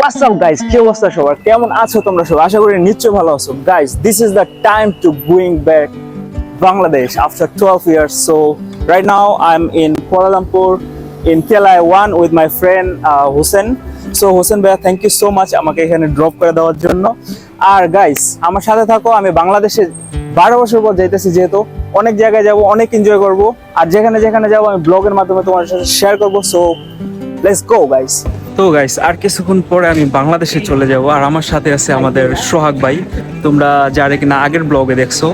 What's up guys? কি অবস্থা সবার? কেমন আছো তোমরা সবাই? আশা করি নিশ্চয়ই ভালো আছো। Guys, this is the time to going back Bangladesh after 12 years. So right now I'm in Kuala Lumpur in KLI 1 with my friend Hussein. So Hussein ভাইয়া, thank you so much আমাকে এখানে ড্রপ করে দেওয়ার জন্য। আর guys, আমার সাথে থাকো। আমি বাংলাদেশে 12 বছর পর যাইতেছি, যেহেতু অনেক জায়গায় যাব, অনেক এনজয় করব। আর যেখানে যেখানে যাব আমি ব্লগের মাধ্যমে তোমাদের সাথে শেয়ার করব। So let's go guys. তো গাইস, আর কিছুক্ষণ পরে আমি বাংলাদেশে চলে যাব। আর আমার সাথে আছে আমাদের সোহাগ ভাই। তোমরা যারা কিনা আগের ব্লগে দেখছো,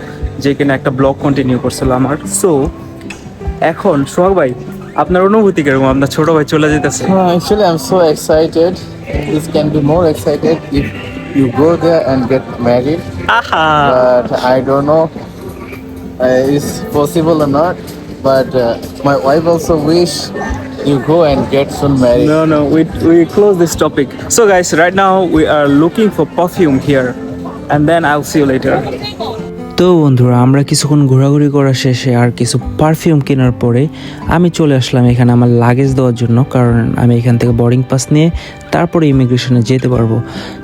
যে কিনা একটা ব্লগ কন্টিনিউ করছিল আমার। সো এখন সোহাগ ভাই, আপনার অনুভূতি কিরকম? আপনার ছোট ভাই চলে যেতেছে। Actually, I'm so excited. This can be more excited if you go there and get married. আহা, But I don't know it's possible or not. But my wife also wish you go and get soon married. no, we close this topic. So guys, right now we are looking for perfume here, and then I'll see you later. তো বন্ধুরা, আমরা কিছুক্ষণ ঘোরাঘুরি করা শেষে আর কিছু perfume কেনার পরে আমি চলে আসলাম এখানে আমার লাগেজ দেওয়ার জন্য, কারণ আমি এখান থেকে বোর্ডিং পাস নিয়ে তারপরে ইমিগ্রেশনে যেতে পারবো।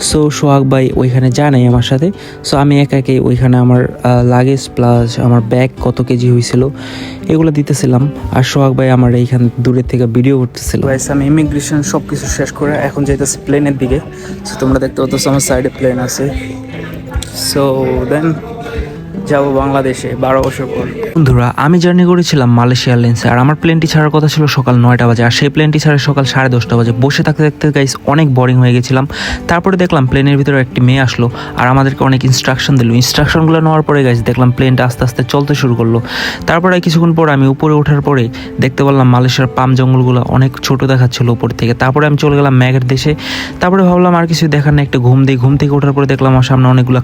সো সোহাগ ভাই ওইখানে যায় নাই আমার সাথে। সো আমি একাই ওইখানে আমার লাগেজ প্লাস আমার ব্যাগ কত কেজি হয়েছিল এগুলো দিতেছিলাম, আর সোহাগ ভাই আমার এইখান দূরের থেকে ভিডিও করতেছিল। গাইস, আমি ইমিগ্রেশন সব কিছু শেষ করে এখন যাইতেছি প্লেনের দিকে। সো তোমরা দেখতে পাচ্ছ আমার সাইডে প্লেন আছে। সো দেন যাবো বাংলাদেশে 12 বছর পর। বন্ধুরা, আমি জার্নি করেছিলাম মালয়েশিয়া এয়ারলাইন্সে, আর আমার প্লেনটি ছাড়ার কথা ছিল সকাল 9টা বাজে, আর সেই প্লেনটি ছাড়ে সকাল 10:30 বাজে। বসে থাকতে থাকতে গাইস অনেক বোরিং হয়ে গেছিলাম। তারপরে দেখলাম প্লেনের ভিতরে একটি মেয়ে আসলো আর আমাদেরকে অনেক ইনস্ট্রাকশন দিল। ইনস্ট্রাকশনগুলো নেওয়ার পরে গাইস দেখলাম প্লেনটা আস্তে আস্তে চলতে শুরু করলো। তারপরে কিছুক্ষণ পর আমি উপরে ওঠার পরে দেখতে পারলাম মালয়েশিয়ার পাম জঙ্গলগুলো অনেক ছোট দেখাচ্ছিল উপর থেকে। তারপরে আমি চলে গেলাম ম্যাগের দেশে। তারপরে ভাবলাম আর কিছু দেখার না, একটা ঘুম দিই। ঘুম থেকে ওঠার পরে দেখলাম আমার সামনে অনেকগুলো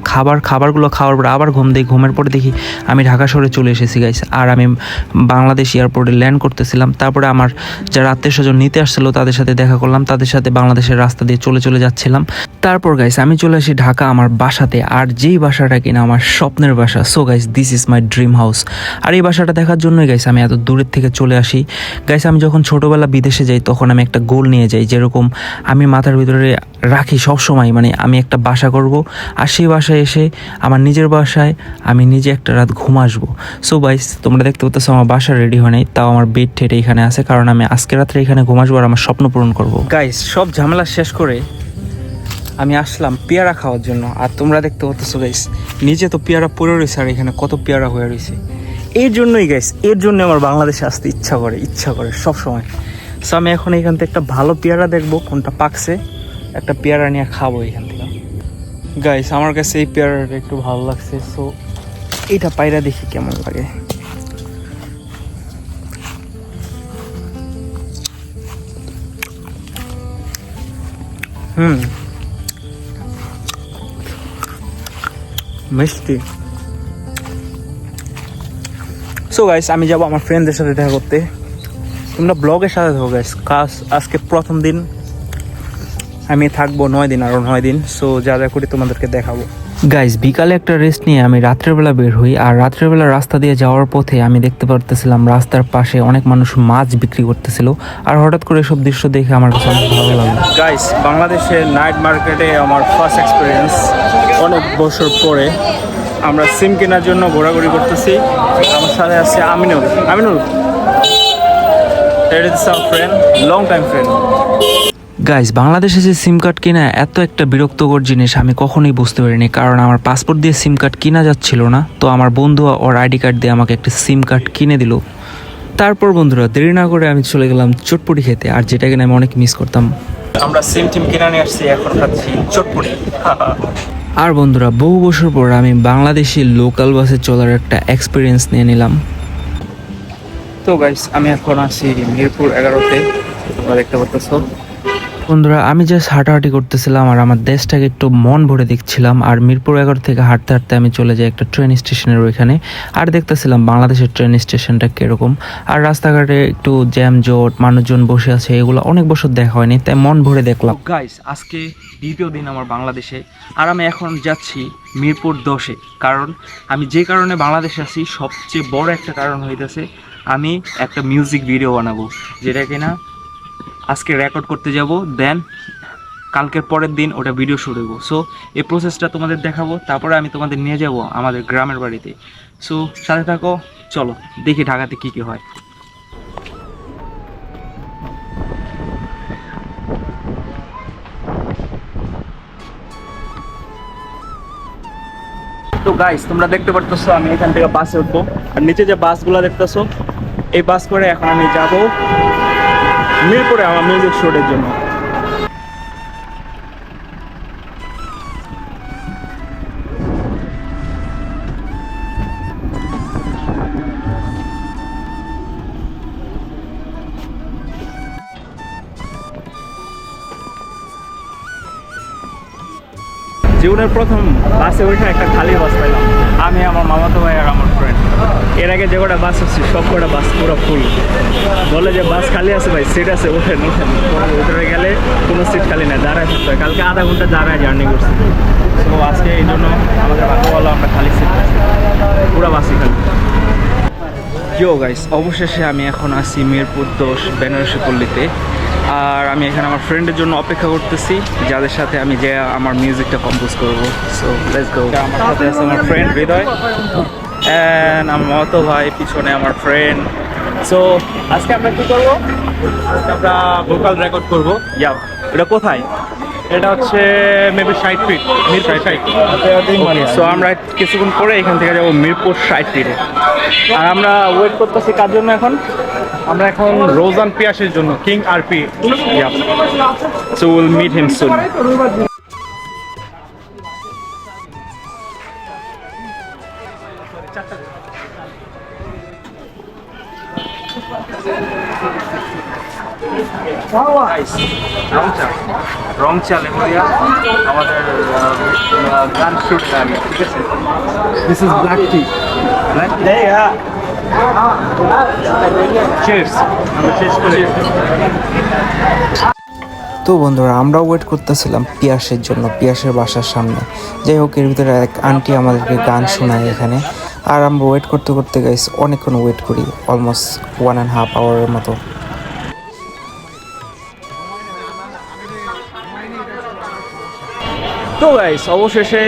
খাবারগুলো খাওয়ার পরে আবার ঘুম দিই। ঘুমের পরে দেখি আমি ঢাকা শহরে চলে এসেছি গাইস, আর আমি বাংলাদেশ এয়ারপোর্টে ল্যান্ড করতেছিলাম। তারপরে আমার যারা আত্মীয় স্বজন নিতে আসছিল তাদের সাথে দেখা করলাম, তাদের সাথে বাংলাদেশের রাস্তা দিয়ে চলে যাচ্ছিলাম। তারপর গাইস আমি চলে আসি ঢাকা আমার বাসাতে, আর যেই বাসাটা কিনা আমার স্বপ্নের বাসা। So guys, this is my dream house. আর এই বাসাটা দেখার জন্যই গাইস আমি এত দূরের থেকে চলে আসি। গাইস, আমি যখন ছোটোবেলা বিদেশে যাই তখন আমি একটা গোল নিয়ে যাই, যেরকম আমি মাথার ভিতরে রাখি সবসময়, মানে আমি একটা বাসা করব, আর সেই বাসায় এসে আমার নিজের বাসায় আমি নিজে একটা রাত ঘুম আসবো। সো গাইস, তোমরা দেখতে পাচ্ছ আমার বাসা রেডি হয় নাই, তাও আমার বেড ঠেটে এখানে আছে, কারণ আমি আজকে রাত্রে এখানে ঘুম আসবো আর আমার স্বপ্ন পূরণ করবো। গাইস, সব ঝামেলা শেষ করে আমি আসলাম পেয়ারা খাওয়ার জন্য। আর তোমরা দেখতে পাচ্ছ গাইস, নিচে তো পেয়ারা পড়ে রয়েছে আর এখানে কত পেয়ারা হয়ে রয়েছে। এর জন্যই গাইস, এর জন্য আমার বাংলাদেশে আসতে ইচ্ছা করে সব সময়। সো আমি এখন এখান থেকে একটা ভালো পেয়ারা দেখবো কোনটা পাকছে, একটা পেয়ারা নিয়ে খাবো এখান থেকে। গাইস, আমার কাছে এই পেয়ারাটা একটু ভালো লাগছে। সো এটা পায়রা দেখি কেমন লাগে। মিষ্টি। সো গাইস, আমি যাবো আমার ফ্রেন্ডদের সাথে দেখা করতে। তোমরা ব্লগের সাথে থাকো গাইস। আজকে প্রথম দিন, আমি থাকবো 9 দিন, আরো 9 দিন। সো যা করি তোমাদেরকে দেখাবো। গাইজ, বিকালে একটা রেস্ট নিয়ে আমি রাত্রেবেলা বের হই, আর রাত্রেবেলা রাস্তা দিয়ে যাওয়ার পথে আমি দেখতে পারতেছিলাম রাস্তার পাশে অনেক মানুষ মাছ বিক্রি করতেছিল, আর হঠাৎ করে এসব দৃশ্য দেখে আমার কাছে অনেক ভালো লাগলো। গাইস, বাংলাদেশের নাইট মার্কেটে আমার ফার্স্ট এক্সপিরিয়েন্স। অনেক বছর পরে আমরা সিম কেনার জন্য ঘোরাঘুরি করতেছি। আমার সাথে আছে Aminul. That is our friend, long time friend. Guys, বাংলাদেশে যে সিম কার্ড কেনা এত একটা বিরক্তকর জিনিস আমি কখনোই বুঝতে পারিনি, কারণ আমার পাসপোর্ট দিয়ে সিম কার্ড কেনা যাচ্ছিল না। তো আমার বন্ধু ওর আইডি কার্ড দিয়ে আমাকে একটা সিম কার্ড কিনে দিল। তারপর বন্ধুরা, দেরি না করে আমি চলে গেলাম চটপটি খেতে, আর যেটা কিনা আমি অনেক মিস করতাম। আমরা সিম টিম কিনে নিয়ে আসছি, এখন খাচ্ছি চটপটি। আর বন্ধুরা, বহু বছর পর আমি বাংলাদেশি লোকাল বাসে চলার একটা এক্সপিরিয়েন্স নিয়ে নিলাম। তো গাইস, আমি এখন আছি মিরপুর 11-তে। তোমরা দেখতে পাচ্ছ বন্ধুরা, আমি জাস্ট হাঁটাহাঁটি করতেছিলাম আর আমার দেশটাকে একটু মন ভরে দেখছিলাম। আর মিরপুর 11 থেকে হাঁটতে হাঁটতে আমি চলে যাই একটা ট্রেন স্টেশনের ওইখানে, আর দেখতেছিলাম বাংলাদেশের ট্রেন স্টেশনটা কীরকম। আর রাস্তাঘাটে একটু জ্যাম জট, মানুষজন বসে আছে, এগুলো অনেক বছর দেখা হয়নি, তাই মন ভরে দেখলাম। গাইস, আজকে দ্বিতীয় দিন আমার বাংলাদেশে, আর আমি এখন যাচ্ছি মিরপুর 10-এ। কারণ আমি যে কারণে বাংলাদেশে আছি, সবচেয়ে বড় একটা কারণ হইতেছে আমি একটা মিউজিক ভিডিও বানাবো, যেটা কিনা আজকে রেকর্ড করতে যাব। দেন কালকের পরের দিন ওটা ভিডিও শুট হইব। সো এই প্রসেসটা তোমাদের দেখাবো, তারপরে আমি তোমাদের নিয়ে যাব আমাদের গ্রামের বাড়িতে। সো সাথে থাকো, চলো দেখি ঢাকাতে কী কী হয়। তো গাইস, তোমরা দেখতে পারতেছো আমি এখান থেকে বাসে উঠবো, আর নিচে যে বাসগুলো দেখতেছো এই বাস করে এখন আমি যাব মিরপুরে আমার মিউজিক শুটের জন্য। জীবনের প্রথম বাসে উঠে একটা খালি বাস পাইলাম, আমি, আমার মামাতো ভাই আর আমার ফ্রেন্ড। এর আগে যে কটা বাস হচ্ছে সব কটা বাস পুরো ফুল। বলে যে বাস খালি আছে ভাই, সিট আছে, ওঠেন ওঠেন। ভিতরে গেলে কোনো সিট খালি নেই, দাঁড়ায় থাকতে হয়। কালকে আধা ঘন্টা দাঁড়ায় জার্নি করছি। তো আজকে এই জন্য আমাদের ভাগ্যভালো, আমরা খালি সিট পাচ্ছি, পুরো বাসই খালি। ইয়ো গাইস, অবশেষে আমি এখন আছি মিরপুর 10 বেনারসি পল্লীতে। আর আমি এখানে আমার ফ্রেন্ডের জন্য অপেক্ষা করতেছি, যাদের সাথে আমি যে আমার মিউজিকটা কম্পোজ করবো। So let's go. আমার সাথে আছে আমার ফ্রেন্ড হৃদয় অ্যান্ড আমার মতো ভাই, পিছনে আমার ফ্রেন্ড। সো আজকে আমরা কি করবো? আমরা ভোকাল রেকর্ড করবো। ইয়া, এটা কোথায়? এটা হচ্ছে মেবি 60 ফিট, মিরপুর 60। সো আমরা কিছুক্ষণ পরে এখান থেকে যাবো মিরপুর 60 ফিটে। আর আমরা ওয়েট করতেছি কার জন্য এখন? আমরা এখন রোজান পিয়াসের জন্য, king RP. So we'll meet him soon. Guys, রংচা লেমুরিয়া আমাদের গান শুট আগে, ঠিক আছে? This is black tea. Black day, yeah. Cheers. আমরা শেষ করি। তো বন্ধুরা, আমরাও ওয়েট করতেছিলাম পিয়াসের জন্য, পিয়াসের বাসার সামনে। যাই হোক, এর ভিতরে এক আন্টি আমাদেরকে গান শোনায় এখানে। আর আমরা ওয়েট করতে করতে গাইস অনেকক্ষণ ওয়েট করি, অলমোস্ট 1.5 আওয়ারের মতো। তো গাইস, অবশেষে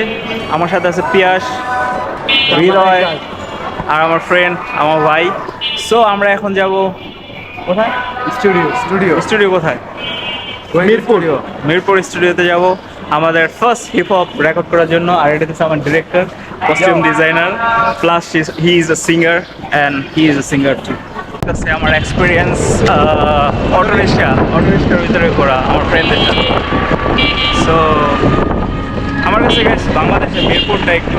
আমার সাথে আছে পিয়াস, হৃদয় আর আমার ফ্রেন্ড, আমার ভাই। সো আমরা এখন যাব কোথায়? স্টুডিও কোথায়? মিরপুর স্টুডিওতে যাব আমাদের ফার্স্ট হিপ হপ রেকর্ড করার জন্য। আর এটা হচ্ছে আমার director, costume designer, plus he is a singer and he is a singer too. কাছে আমার এক্সপিরিয়েন্স অটোরিক্সার ভিতরে করা আমার ফ্রেন্ডদের সাথে। সো আমার কাছে গাইস বাংলাদেশে মিরপুরটা একটু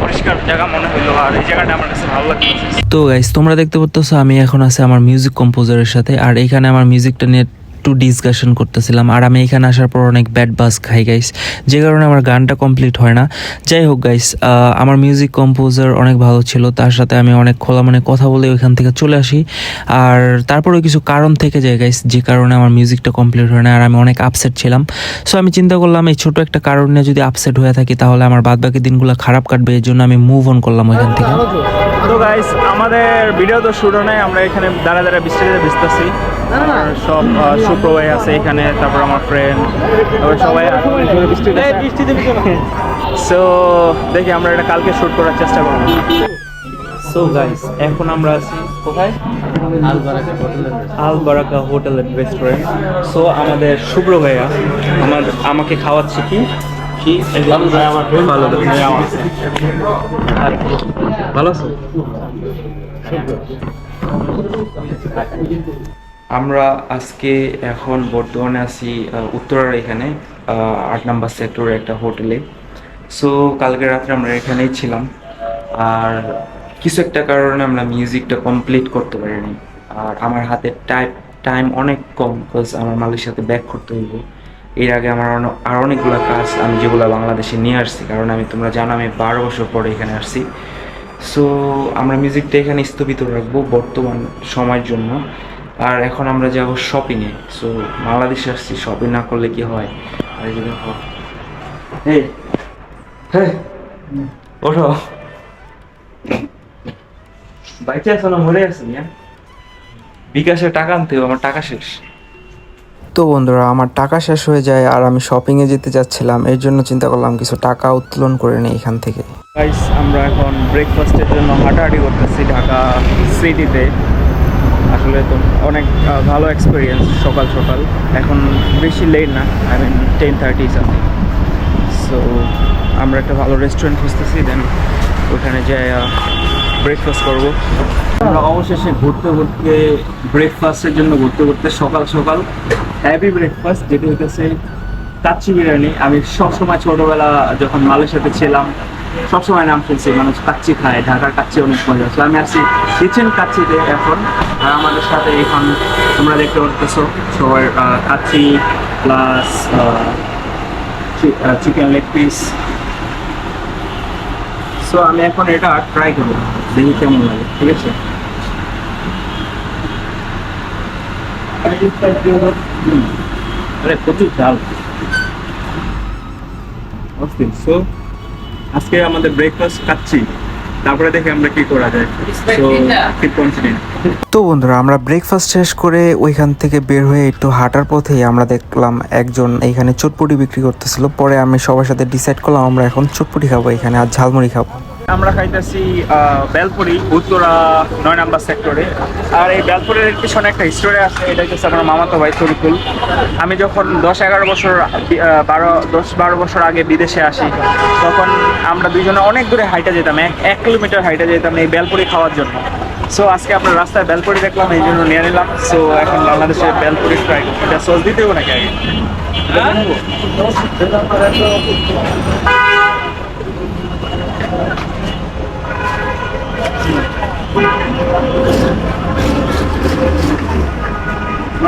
পরিষ্কার জায়গা মনে হলো, আর এই জায়গাটা আমার কাছে ভালো লাগছে। তো গাইস, তোমরা দেখতে পাচ্ছ আমি এখন আছি আমার মিউজিক কম্পোজারের সাথে, আর এখানে আমার মিউজিকটা নিয়ে একটু ডিসকাশন করতেছিলাম। আর আমি এখানে আসার পর অনেক ব্যাড বাস খাই গাইস, যে কারণে আমার গানটা কমপ্লিট হয় না। যাই হোক গাইস, আমার মিউজিক কম্পোজার অনেক ভালো ছিল, তার সাথে আমি অনেক খোলা মনে কথা বলে ওইখান থেকে চলে আসি। আর তারপরে কিছু কারণ থেকে যায় গাইস, যে কারণে আমার মিউজিকটা কমপ্লিট হয় না, আর আমি অনেক আপসেট ছিলাম। সো আমি চিন্তা করলাম এই ছোট একটা কারণ নিয়ে যদি আপসেট হয়ে থাকি তাহলে আমার বাদবাকি দিনগুলো খারাপ কাটবে, এর জন্য আমি মুভ অন করলাম ওইখান থেকে। তো গাইস, আমাদের ভিডিও তো শুরু নাই, আমরা এখানে দাঁড়া বৃষ্টিতে ভিজতেছি। সব সুপ্রভাই আছে এখানে, তারপর আমার ফ্রেন্ড, তারপর সবাই বৃষ্টিতে। সো দেখি আমরা এটা কালকে শুট করার চেষ্টা করবো। সো গাইস, এখন আমরা আছি কোথায়? আল বারাকা হোটেল এন্ড রেস্টুরেন্ট। সো আমাদের শুভ্র ভাইয়া আমাকে খাওয়াচ্ছে কি ভালো আছো? আমরা আজকে এখন বর্তমানে আছি উত্তরার এখানে 8 নম্বর সেক্টরে একটা হোটেলে। সো কালকে রাত্রে আমরা এখানেই ছিলাম, আর কিছু একটা কারণে আমরা মিউজিকটা কমপ্লিট করতে পারিনি। আর আমার হাতে টাইম অনেক কম, বিকজ আমার মালয়েশিয়াতে ব্যাক করতে হইব। এর আগে আমার আর অনেকগুলো কাজ আমি যেগুলো বাংলাদেশে নিয়ে আসছি, কারণ তোমরা জানো আমি 12 বছর পরে এখানে আসছি। সো আমরা মিউজিকটা এখানে স্থগিত রাখবো বর্তমান সময়ের জন্য। আর এখন আমরা যাব শপিংয়ে। সো বাংলাদেশে আসছি, শপিং না করলে কি হয়? আর যদি ওঠো, বাইকে আছো না মরে আছি? বিকাশে টাকা আনতে হবে, আমার টাকা শেষ। তো বন্ধুরা আমার টাকা শেষ হয়ে যায় আর আমি শপিংয়ে যেতে যাচ্ছিলাম, এর জন্য চিন্তা করলাম কিছু টাকা উত্তোলন করে নিই এখান থেকে। গাইস আমরা এখন ব্রেকফাস্টের জন্য হাঁটাহাঁটি করতেছি ঢাকা সিটিতে। আসলে তো অনেক ভালো এক্সপিরিয়েন্স সকাল সকাল, এখন বেশি লেট না, আই মিন 10:30 সামথিং। সো আমরা একটা ভালো রেস্টুরেন্ট খুঁজতেছি, দেন ওখানে যাই ব্রেকফাস্ট করবো। আমরা অবশেষে ঘুরতে ঘুরতে ব্রেকফাস্টের জন্য ঘুরতে ঘুরতে সকাল সকাল হ্যাভি ব্রেকফাস্ট, যেটা হইতেছে কাচ্চি বিরিয়ানি। আমি সবসময় ছোটোবেলা যখন মালয়েশিয়াতে ছিলাম সবসময় নাম শুনছি, মানুষ কাচ্চি খায়, ঢাকার কাচ্চি অনেক মজা। তো আমি আসছি কিচেন কাচ্চিতে এখন, আর আমাদের সাথে এখন তোমরা দেখতে পাচ্ছ সবার kacchi plus chicken leg piece. So আমি এখন এটা ট্রাই করবো, দেখি কেমন লাগে, ঠিক আছে? আরে প্রচুর ঝাল। সো আজকে আমাদের ব্রেকফাস্ট খাচ্ছি, তারপরে দেখে আমরা কি করা যায়। So keep continue. তো বন্ধুরা আমরা ব্রেকফাস্ট শেষ করে ওইখান থেকে বের হয়ে একটু হাঁটার পথেই আমরা দেখলাম একজন এইখানে চটপটি বিক্রি করতেছিল। পরে আমি সবার সাথে ডিসাইড করলাম আমরা এখন চটপটি খাবো এখানে আর ঝালমুড়ি খাবো। আমরা খাইতেছি বেলপুরি, উত্তরা 9 নম্বর সেক্টরে। আর এই বেলপুরের পিছনে একটা স্টোরি আছে, এটা হচ্ছে আমার মামাতো ভাই শরীফুল। আমি যখন 10-12 বছর আগে বিদেশে আসি, তখন আমরা দুইজনে অনেক দূরে হাইটা যেতাম, 1 কিলোমিটার হাইটা যেতাম এই বেলপুরি খাওয়ার জন্য। সো আজকে আমরা রাস্তায় বেলপুরি দেখলাম, এই জন্য নিয়ে নিলাম। সো এখন বাংলাদেশে বেলপুরি ট্রাই করবো। এটা সস দিতে হবে নাকি আগে?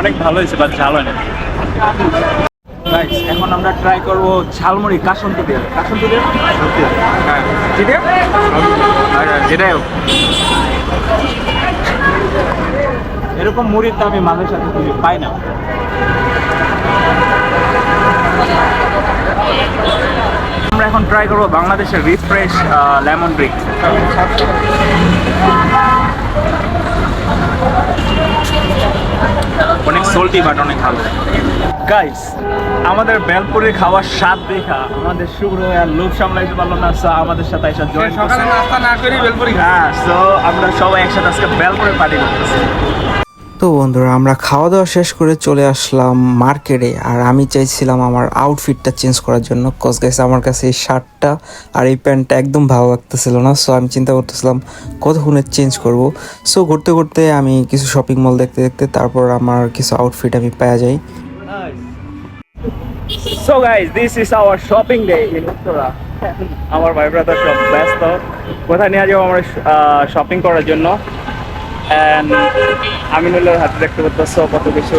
অনেক ভালো হয়েছে, বাট ঝাল হয় না। এখন আমরা ট্রাই করবো ঝালমুড়ি কাসন্তি দিয়ে। কাসন্তি দিয়ে? হ্যাঁ, যেটাই হোক। এরকম মুড়ির তো আমি মাঝে সাথে খুঁজে পাই না। আমরা এখন ট্রাই করবো বাংলাদেশের রিফ্রেশ লেমন ড্রিঙ্ক। অনেক সল্টি বাট অনেক ভালো। গাইস আমাদের বেলপুরি খাওয়ার স্বাদ দেখা আমাদের শুভ্র আর লোভ সামলাইতে পারলো না, সো আমাদের সাথে এসে জয়েন সকালে নাস্তা না করি বেলপুরি। হ্যাঁ, সো আমরা সবাই একসাথে আজকে বেলপুরি পার্টি করতেছি। তো বন্ধুরা আমরা খাওয়া দাওয়া শেষ করে চলে আসলাম মার্কেটে, আর আমি চাইছিলাম আমার আউটফিটটা চেঞ্জ করার জন্য। কজ গাইস আমার কাছে এই শার্টটা আর এই প্যান্টটা একদম ভালো লাগতেছিল না, সো আমি চিন্তা করতেছিলাম কতক্ষণে চেঞ্জ করব। সো ঘুরতে ঘুরতে আমি কিছু শপিং মল দেখতে দেখতে তারপর আমার কিছু আউটফিট আমি পাওয়া যাই। So guys this is our shopping day in Uttara. আমার ভাই ব্রাদার সব ব্যস্ত, কোথায় নিয়ে যাবো আমরা শপিং করার জন্য। অ্যান্ড আমিনুলের হাতে দেখতে পাচ্ছ কত কিছু।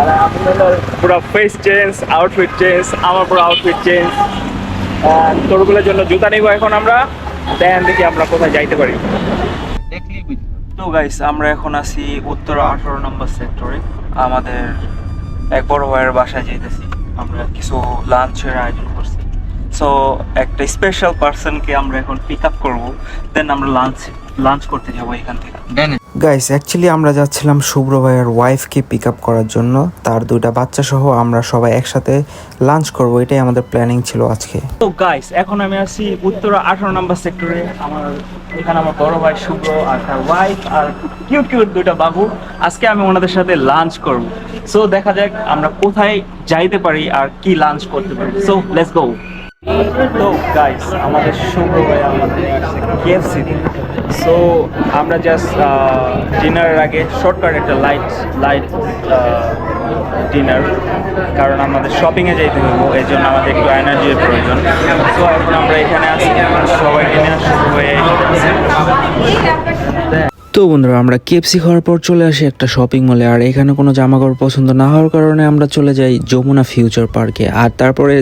আর আমিনুলের পুরো ফেস চেঞ্জ, আউটফিট চেঞ্জ, আমার পুরো আউটফিট চেঞ্জ। তোরগুলোর জন্য জুতা নিব এখন আমরা, দেন দেখি আমরা কোথায় যাইতে পারি। তো গাইস আমরা এখন আছি উত্তরা 18 নম্বর সেক্টরে। আমাদের এক বড় ভাইয়ের বাসায় যেতেছি, আমরা কিছু লাঞ্চের আয়োজন করছি। সো একটা স্পেশাল পার্সনকে আমরা এখন পিক আপ করবো, দেন আমরা লাঞ্চ করতে যাবো এখান থেকে। গাইস অ্যাকচুয়ালি আমরা যাচ্ছিলাম শুভ্র ভাইয়ের ওয়াইফকে পিক আপ করার জন্য, তার 2টা বাচ্চা সহ আমরা সবাই একসাথে লাঞ্চ করব, এটাই আমাদের প্ল্যানিং ছিল আজকে। তো গাইস এখন আমি আছি উত্তরা 18 নম্বর সেক্টরে। এখানে আমার বড় ভাই শুভ্র আর তার ওয়াইফ আর কিউট কিউট 2টা বাবু। আজকে আমি ওনাদের সাথে লাঞ্চ করব। সো দেখা যাক আমরা কোথায় যাইতে পারি আর কি লাঞ্চ করতে পারি। So let's go. তো গাইস আমাদের শুভ্র ভাই আমাদের KFC। সো আমরা জাস্ট ডিনারের আগে শর্টকাট একটা লাইট ডিনার, কারণ আমাদের শপিংয়ে যাইতে হইব, এই জন্য আমাদের একটু এনার্জির প্রয়োজন। সো এখন আমরা এখানে আছি, সবাই ডিনার শুরু হয়ে তো বন্ধুরা আমরা KFC খাওয়ার পর চলে আসি একটা শপিং মলে, আর এখানে কোনো জামা কাপড় পছন্দ না হওয়ার কারণে আমরা চলে যাই যমুনা ফিউচার পার্কে। আর তারপরে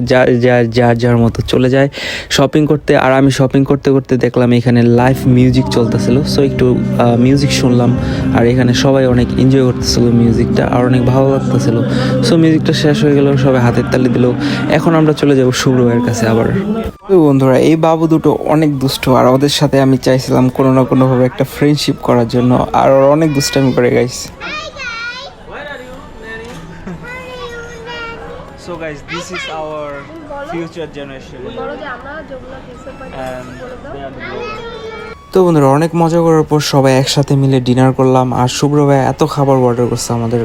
যার মতো চলে যায় শপিং করতে। আর আমি শপিং করতে করতে দেখলাম এখানে লাইভ মিউজিক চলতেছিল, সো একটু মিউজিক শুনলাম। আর এখানে সবাই অনেক এনজয় করতেছিল মিউজিকটা, আর অনেক ভালো লাগতেছিল। সো মিউজিকটা শেষ হয়ে গেল, সবাই হাতের তালি দিল। এখন আমরা চলে যাব শুভ্র ভাইয়ের কাছে আবার। তো বন্ধুরা এই বাবু দুটো অনেক দুষ্ট, আর ওদের সাথে আমি চাইছিলাম কোনো না কোনোভাবে একটা ফ্রেন্ডশিপ করার জন্য, আর ওরা অনেক দুষ্টামি করে guys. So guys, this is our future generation বলো যে আমরা যমুনা ফিউচার পার্কে and বলে দাও। they are the bloggers. তো বন্ধুরা অনেক মজা করার পর সবাই একসাথে মিলে ডিনার করলাম। আর শুভ্র ভাই এত খাবার অর্ডার করছে আমাদের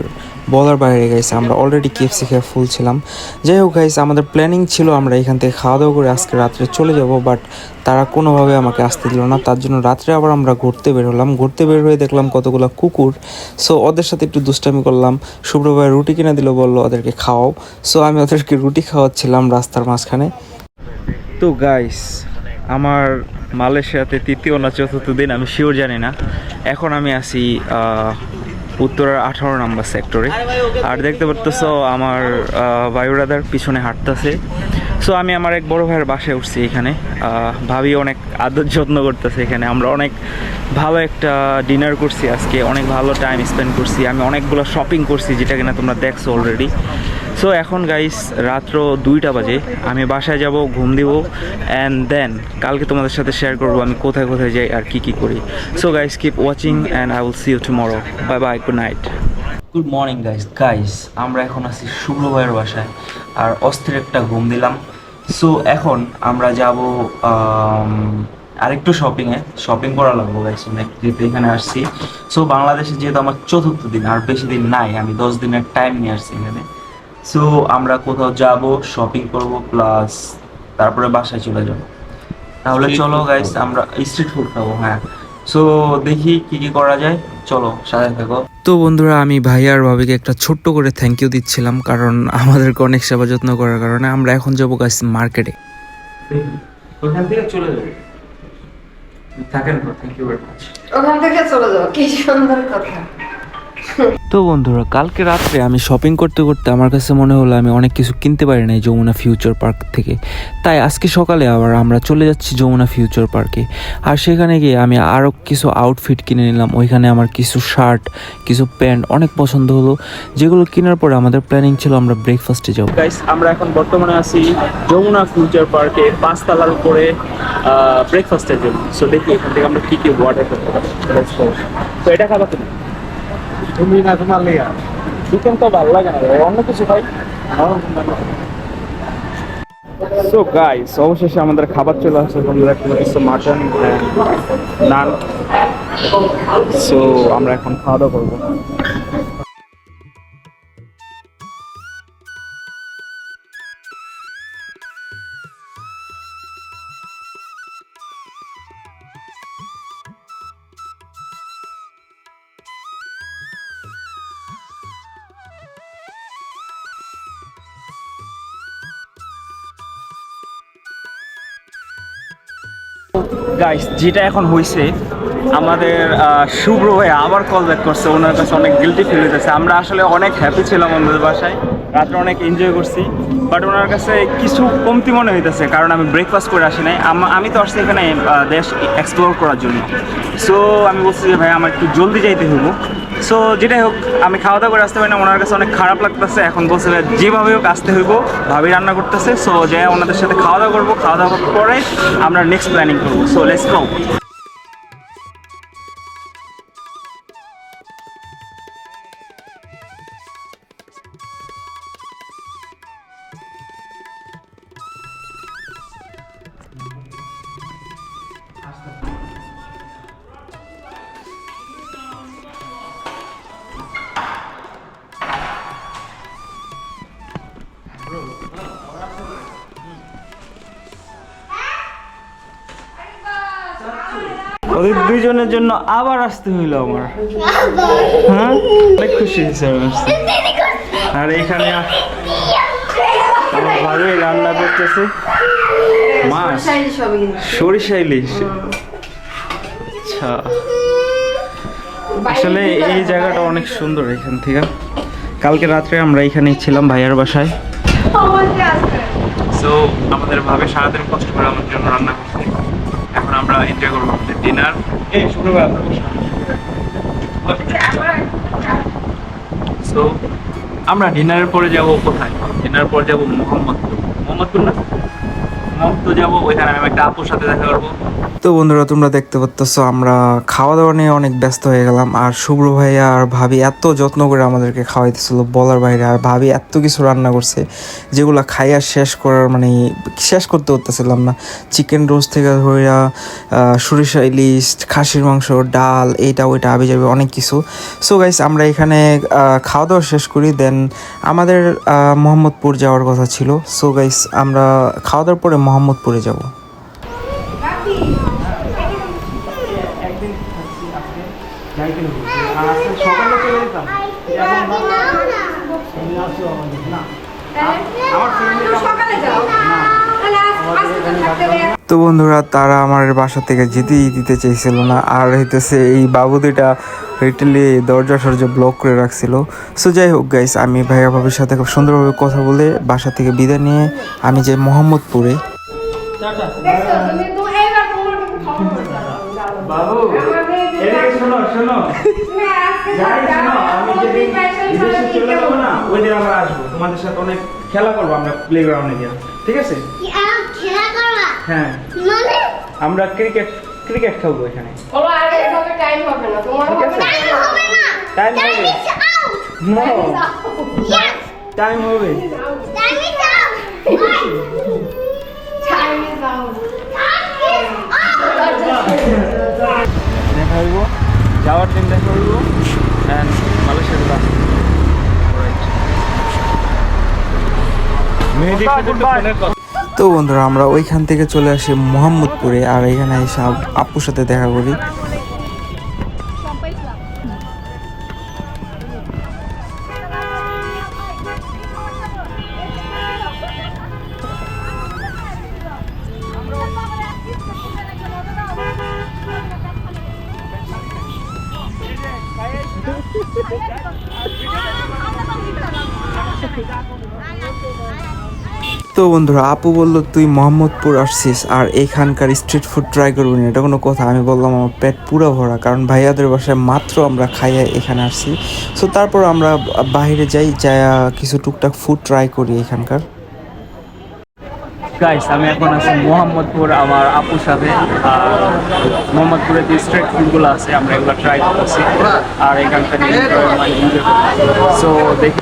বলার বাইরে গেছে, আমরা অলরেডি KFC খেয়ে ফুল ছিলাম। যাই হোক গাইস, আমাদের প্ল্যানিং ছিল আমরা এখান থেকে খাওয়া দাওয়া করে আজকে রাত্রে চলে যাব, বাট তারা কোনোভাবে আমাকে আসতে দিল না। তার জন্য রাত্রে আবার আমরা ঘুরতে বের হলাম। ঘুরতে বের হয়ে দেখলাম কতগুলো কুকুর, সো ওদের সাথে একটু দুষ্টামি করলাম। শুভ্র ভাই রুটি কিনে দিল, বললো ওদেরকে খাওয়াও, সো আমি ওদেরকে রুটি খাওয়াচ্ছিলাম রাস্তার মাঝখানে। তো গাইস, আমার মালয়েশিয়াতে তৃতীয় না চতুর্থ দিন, আমি শিওর জানি না। এখন আমি আছি উত্তরের 18 নম্বর সেক্টরে। আর দেখতে পারতেছো আমার ভাই ব্রাদার পিছনে হাঁটতেছে। সো আমি আমার এক বড় ভাইয়ের বাসায় উঠছি এখানে। ভাবি অনেক আদর যত্ন করতেছে এখানে। আমরা অনেক ভালো একটা ডিনার করছি আজকে, অনেক ভালো টাইম স্পেন্ড করছি। আমি অনেকগুলো শপিং করছি, যেটা কিনা তোমরা দেখছো অলরেডি। সো এখন গাইস রাত্র 2টা বাজে, আমি বাসায় যাব, ঘুম দিব, অ্যান্ড দেন কালকে তোমাদের সাথে শেয়ার করবো আমি কোথায় কোথায় যাই আর কি করি। So guys keep watching and I will see you tomorrow. Bye bye, good night. Good morning guys, আমরা এখন আছি শুভ্র ভাইয়ের বাসায় আর অস্থির একটা ঘুম দিলাম। সো এখন আমরা যাব আরেকটু শপিং করা লাগবো গাইস, অনেক যেহেতু এখানে আসছি। সো বাংলাদেশে যেহেতু আমার চতুর্থ দিন, আর বেশি দিন নাই, আমি 10 দিনের টাইম নিয়ে আসছি এখানে। সো আমরা কোথাও যাব, শপিং করব, প্লাস তারপরে বাসায় চলে যাব। তাহলে চলো গাইস, আমরা স্ট্রিট ফুড খাবো। হ্যাঁ, সো দেখি কি কি করা যায়, চলো সাথে থাকো। তো বন্ধুরা, আমি ভাই আর ভাবিকে একটা ছোট্ট করে থ্যাংক ইউ দিচ্ছিলাম, কারণ আমাদেরকে অনেক সেবা যত্ন করার কারণে। আমরা এখন যাবো গাইস মার্কেটে। ওখান থেকে চলে যাবো, থাকেন, থ্যাংক ইউ ভেরি মাচ। ওখান থেকে চলে যাও, কি সুন্দর কথা। তো বন্ধুরা, কালকে রাত্রে আমি শপিং করতে করতে আমার কাছে মনে হলো আমি অনেক কিছু কিনতে পারি নাই যমুনা ফিউচার পার্ক থেকে। তাই আজকে সকালে আবার আমরা চলে যাচ্ছি যমুনা ফিউচার পার্কে। আর সেখানে গিয়ে আমি আরও কিছু আউটফিট কিনে নিলাম। ওইখানে আমার কিছু শার্ট, কিছু প্যান্ট অনেক পছন্দ হলো, যেগুলো কেনার পরে আমাদের প্ল্যানিং ছিল আমরা ব্রেকফাস্টে যাবো। গাইস, আমরা এখন বর্তমানে আছি যমুনা ফিউচার পার্কে 5 তলার উপরে ব্রেকফাস্টের জন্য। সো দেখি এখান থেকে আমরা কি কি অর্ডার করতে পারি। তো এটা খাবা তুমি? তুমি না তোমার লিয়া চিকেন তো ভালো লাগে না, অন্য কিছু ভাই। সো গাইস, অবশেষে আমাদের খাবার চলে আসছে। তোমরা দেখতে পাচ্ছ মাটন, নান। সো আমরা এখন খাওয়া দাওয়া করবো। গাইস, যেটা এখন হয়েছে, আমাদের শুভ্র ভাই আবার কল ব্যাক করছে। ওনার কাছে অনেক গিল্টি ফিল হইতেছে। আমরা আসলে অনেক হ্যাপি ছিলাম ওনাদের বাসায়, রাত্রে অনেক এনজয় করছি, বাট ওনার কাছে কিছু কমতি মনে হইতেছে, কারণ আমি ব্রেকফাস্ট করে আসি নাই। আমি তো আসছি এখানে দেশ এক্সপ্লোর করার জন্য। সো আমি বলছি যে ভাই আমার একটু জলদি যাইতে হইব। সো যেটাই হোক, আমি খাওয়া দাওয়া করে আসতে পারি না, ওনার কাছে অনেক খারাপ লাগতেছে। এখন বলছে যেভাবে হোক আসতে হইব, ভাবি রান্না করতেছে। সো যে ওনাদের সাথে খাওয়া দাওয়া করবো, খাওয়া দাওয়া করার পরে আমরা নেক্সট প্ল্যানিং করবো। So let's go. ওদের দুইজনের জন্য আবার আসতে হইলো আমার। হ্যাঁ, অনেক খুশি হয়েছে আমি আসতে। আর এখানে আমার ভালোই রান্না করতেছে মাছ, সরিষা ইলিশ। আচ্ছা, আসলে এই জায়গাটা অনেক সুন্দর এখান থেকে। কালকে রাত্রে আমরা এখানেই ছিলাম ভাইয়ার বাসায়। সো আমাদের ভাবে সারাদিন কষ্ট করে আমার জন্য রান্না করছে। এখন আমরা এনজয় করবো আমাদের ডিনার। সো আমরা ডিনারের পরে যাব কোথায়? ডিনারের পরে যাব মোহাম্মদপুর না মোহাম্মদপুর যাবো, ওইখানে আমি একটা আপুর সাথে দেখা করবো। তো বন্ধুরা তোমরা দেখতে পাচ্ছ আমরা খাওয়া দাওয়া নিয়ে অনেক ব্যস্ত হয়ে গেলাম, আর শুভ্র ভাইয়া আর ভাবি এত যত্ন করে আমাদেরকে খাওয়াইতেছিল বলার বাইরে। আর ভাবি এত কিছু রান্না করছে যেগুলো খাইয়া শেষ করার মানে শেষ করতে পারতেছিলাম না। চিকেন রোস্ট থেকে ধইরা সরিষা ইলিশ, খাসির মাংস, ডাল, এইটা ওইটা আবি যাবে অনেক কিছু। সো গাইস আমরা এখানে খাওয়া দাওয়া শেষ করি, দেন আমাদের মোহাম্মদপুর যাওয়ার কথা ছিল। সো গাইস আমরা খাওয়া দাওয়ার পরে মোহাম্মদপুরে যাব। তো বন্ধুরা তারা আমার বাসা থেকে যেতেই দিতে চাইছিল না, আর হইতেছে এই বাবু দুইটা লিটারলি দরজা সরজা ব্লক করে রাখছিল। সো যাই হোক গাইস, আমি ভাইয়া ভাবির সাথে খুব সুন্দরভাবে কথা বলে বাসা থেকে বিদায় নিয়ে আমি যাই মোহাম্মদপুরে। বাবু এদিকে শোনো শোনো, আমি যেদিন বিদেশে চলে যাবো না ওই দিন আমরা আসবো, তোমাদের সাথে অনেক খেলা করবো আমরা প্লেগ্রাউন্ডে গিয়ে, ঠিক আছে? হ্যাঁ আমরা ক্রিকেট খেলবো এখানে। টাইম হবে না, তোমার টাইম হবে, টাইম হবে। দেখা হইব, যাওয়ার দিন দেখা হইব, অ্যান্ড মালয়েশিয়ার লাস্ট। তো বন্ধুরা আমরা ওইখান থেকে চলে আসি মোহাম্মদপুরে, আর এখানে এসে আপুর সাথে দেখা করি। তো বন্ধুরা আপু বললো তুই মোহাম্মদপুর আসছিস আর এখানকার স্ট্রিট ফুড ট্রাই করবি না, এটা কোনো কথা? আমি বললাম আমার পেট পুরো ভরা, কারণ ভাইয়াদের বাসায় মাত্র আমরা খাইয়া এখানে আসছি। সো তারপর আমরা বাইরে যাই, যা কিছু টুকটাক ফুড ট্রাই করি এখানকার। গাইস আমি এখন আছি মোহাম্মদপুর আমার আপুর সাথে, আর মোহাম্মদপুরে যে স্ট্রিট ফুডগুলো আছে আমরা এগুলো ট্রাই করতেছি, আর এখানকার সো দেখি।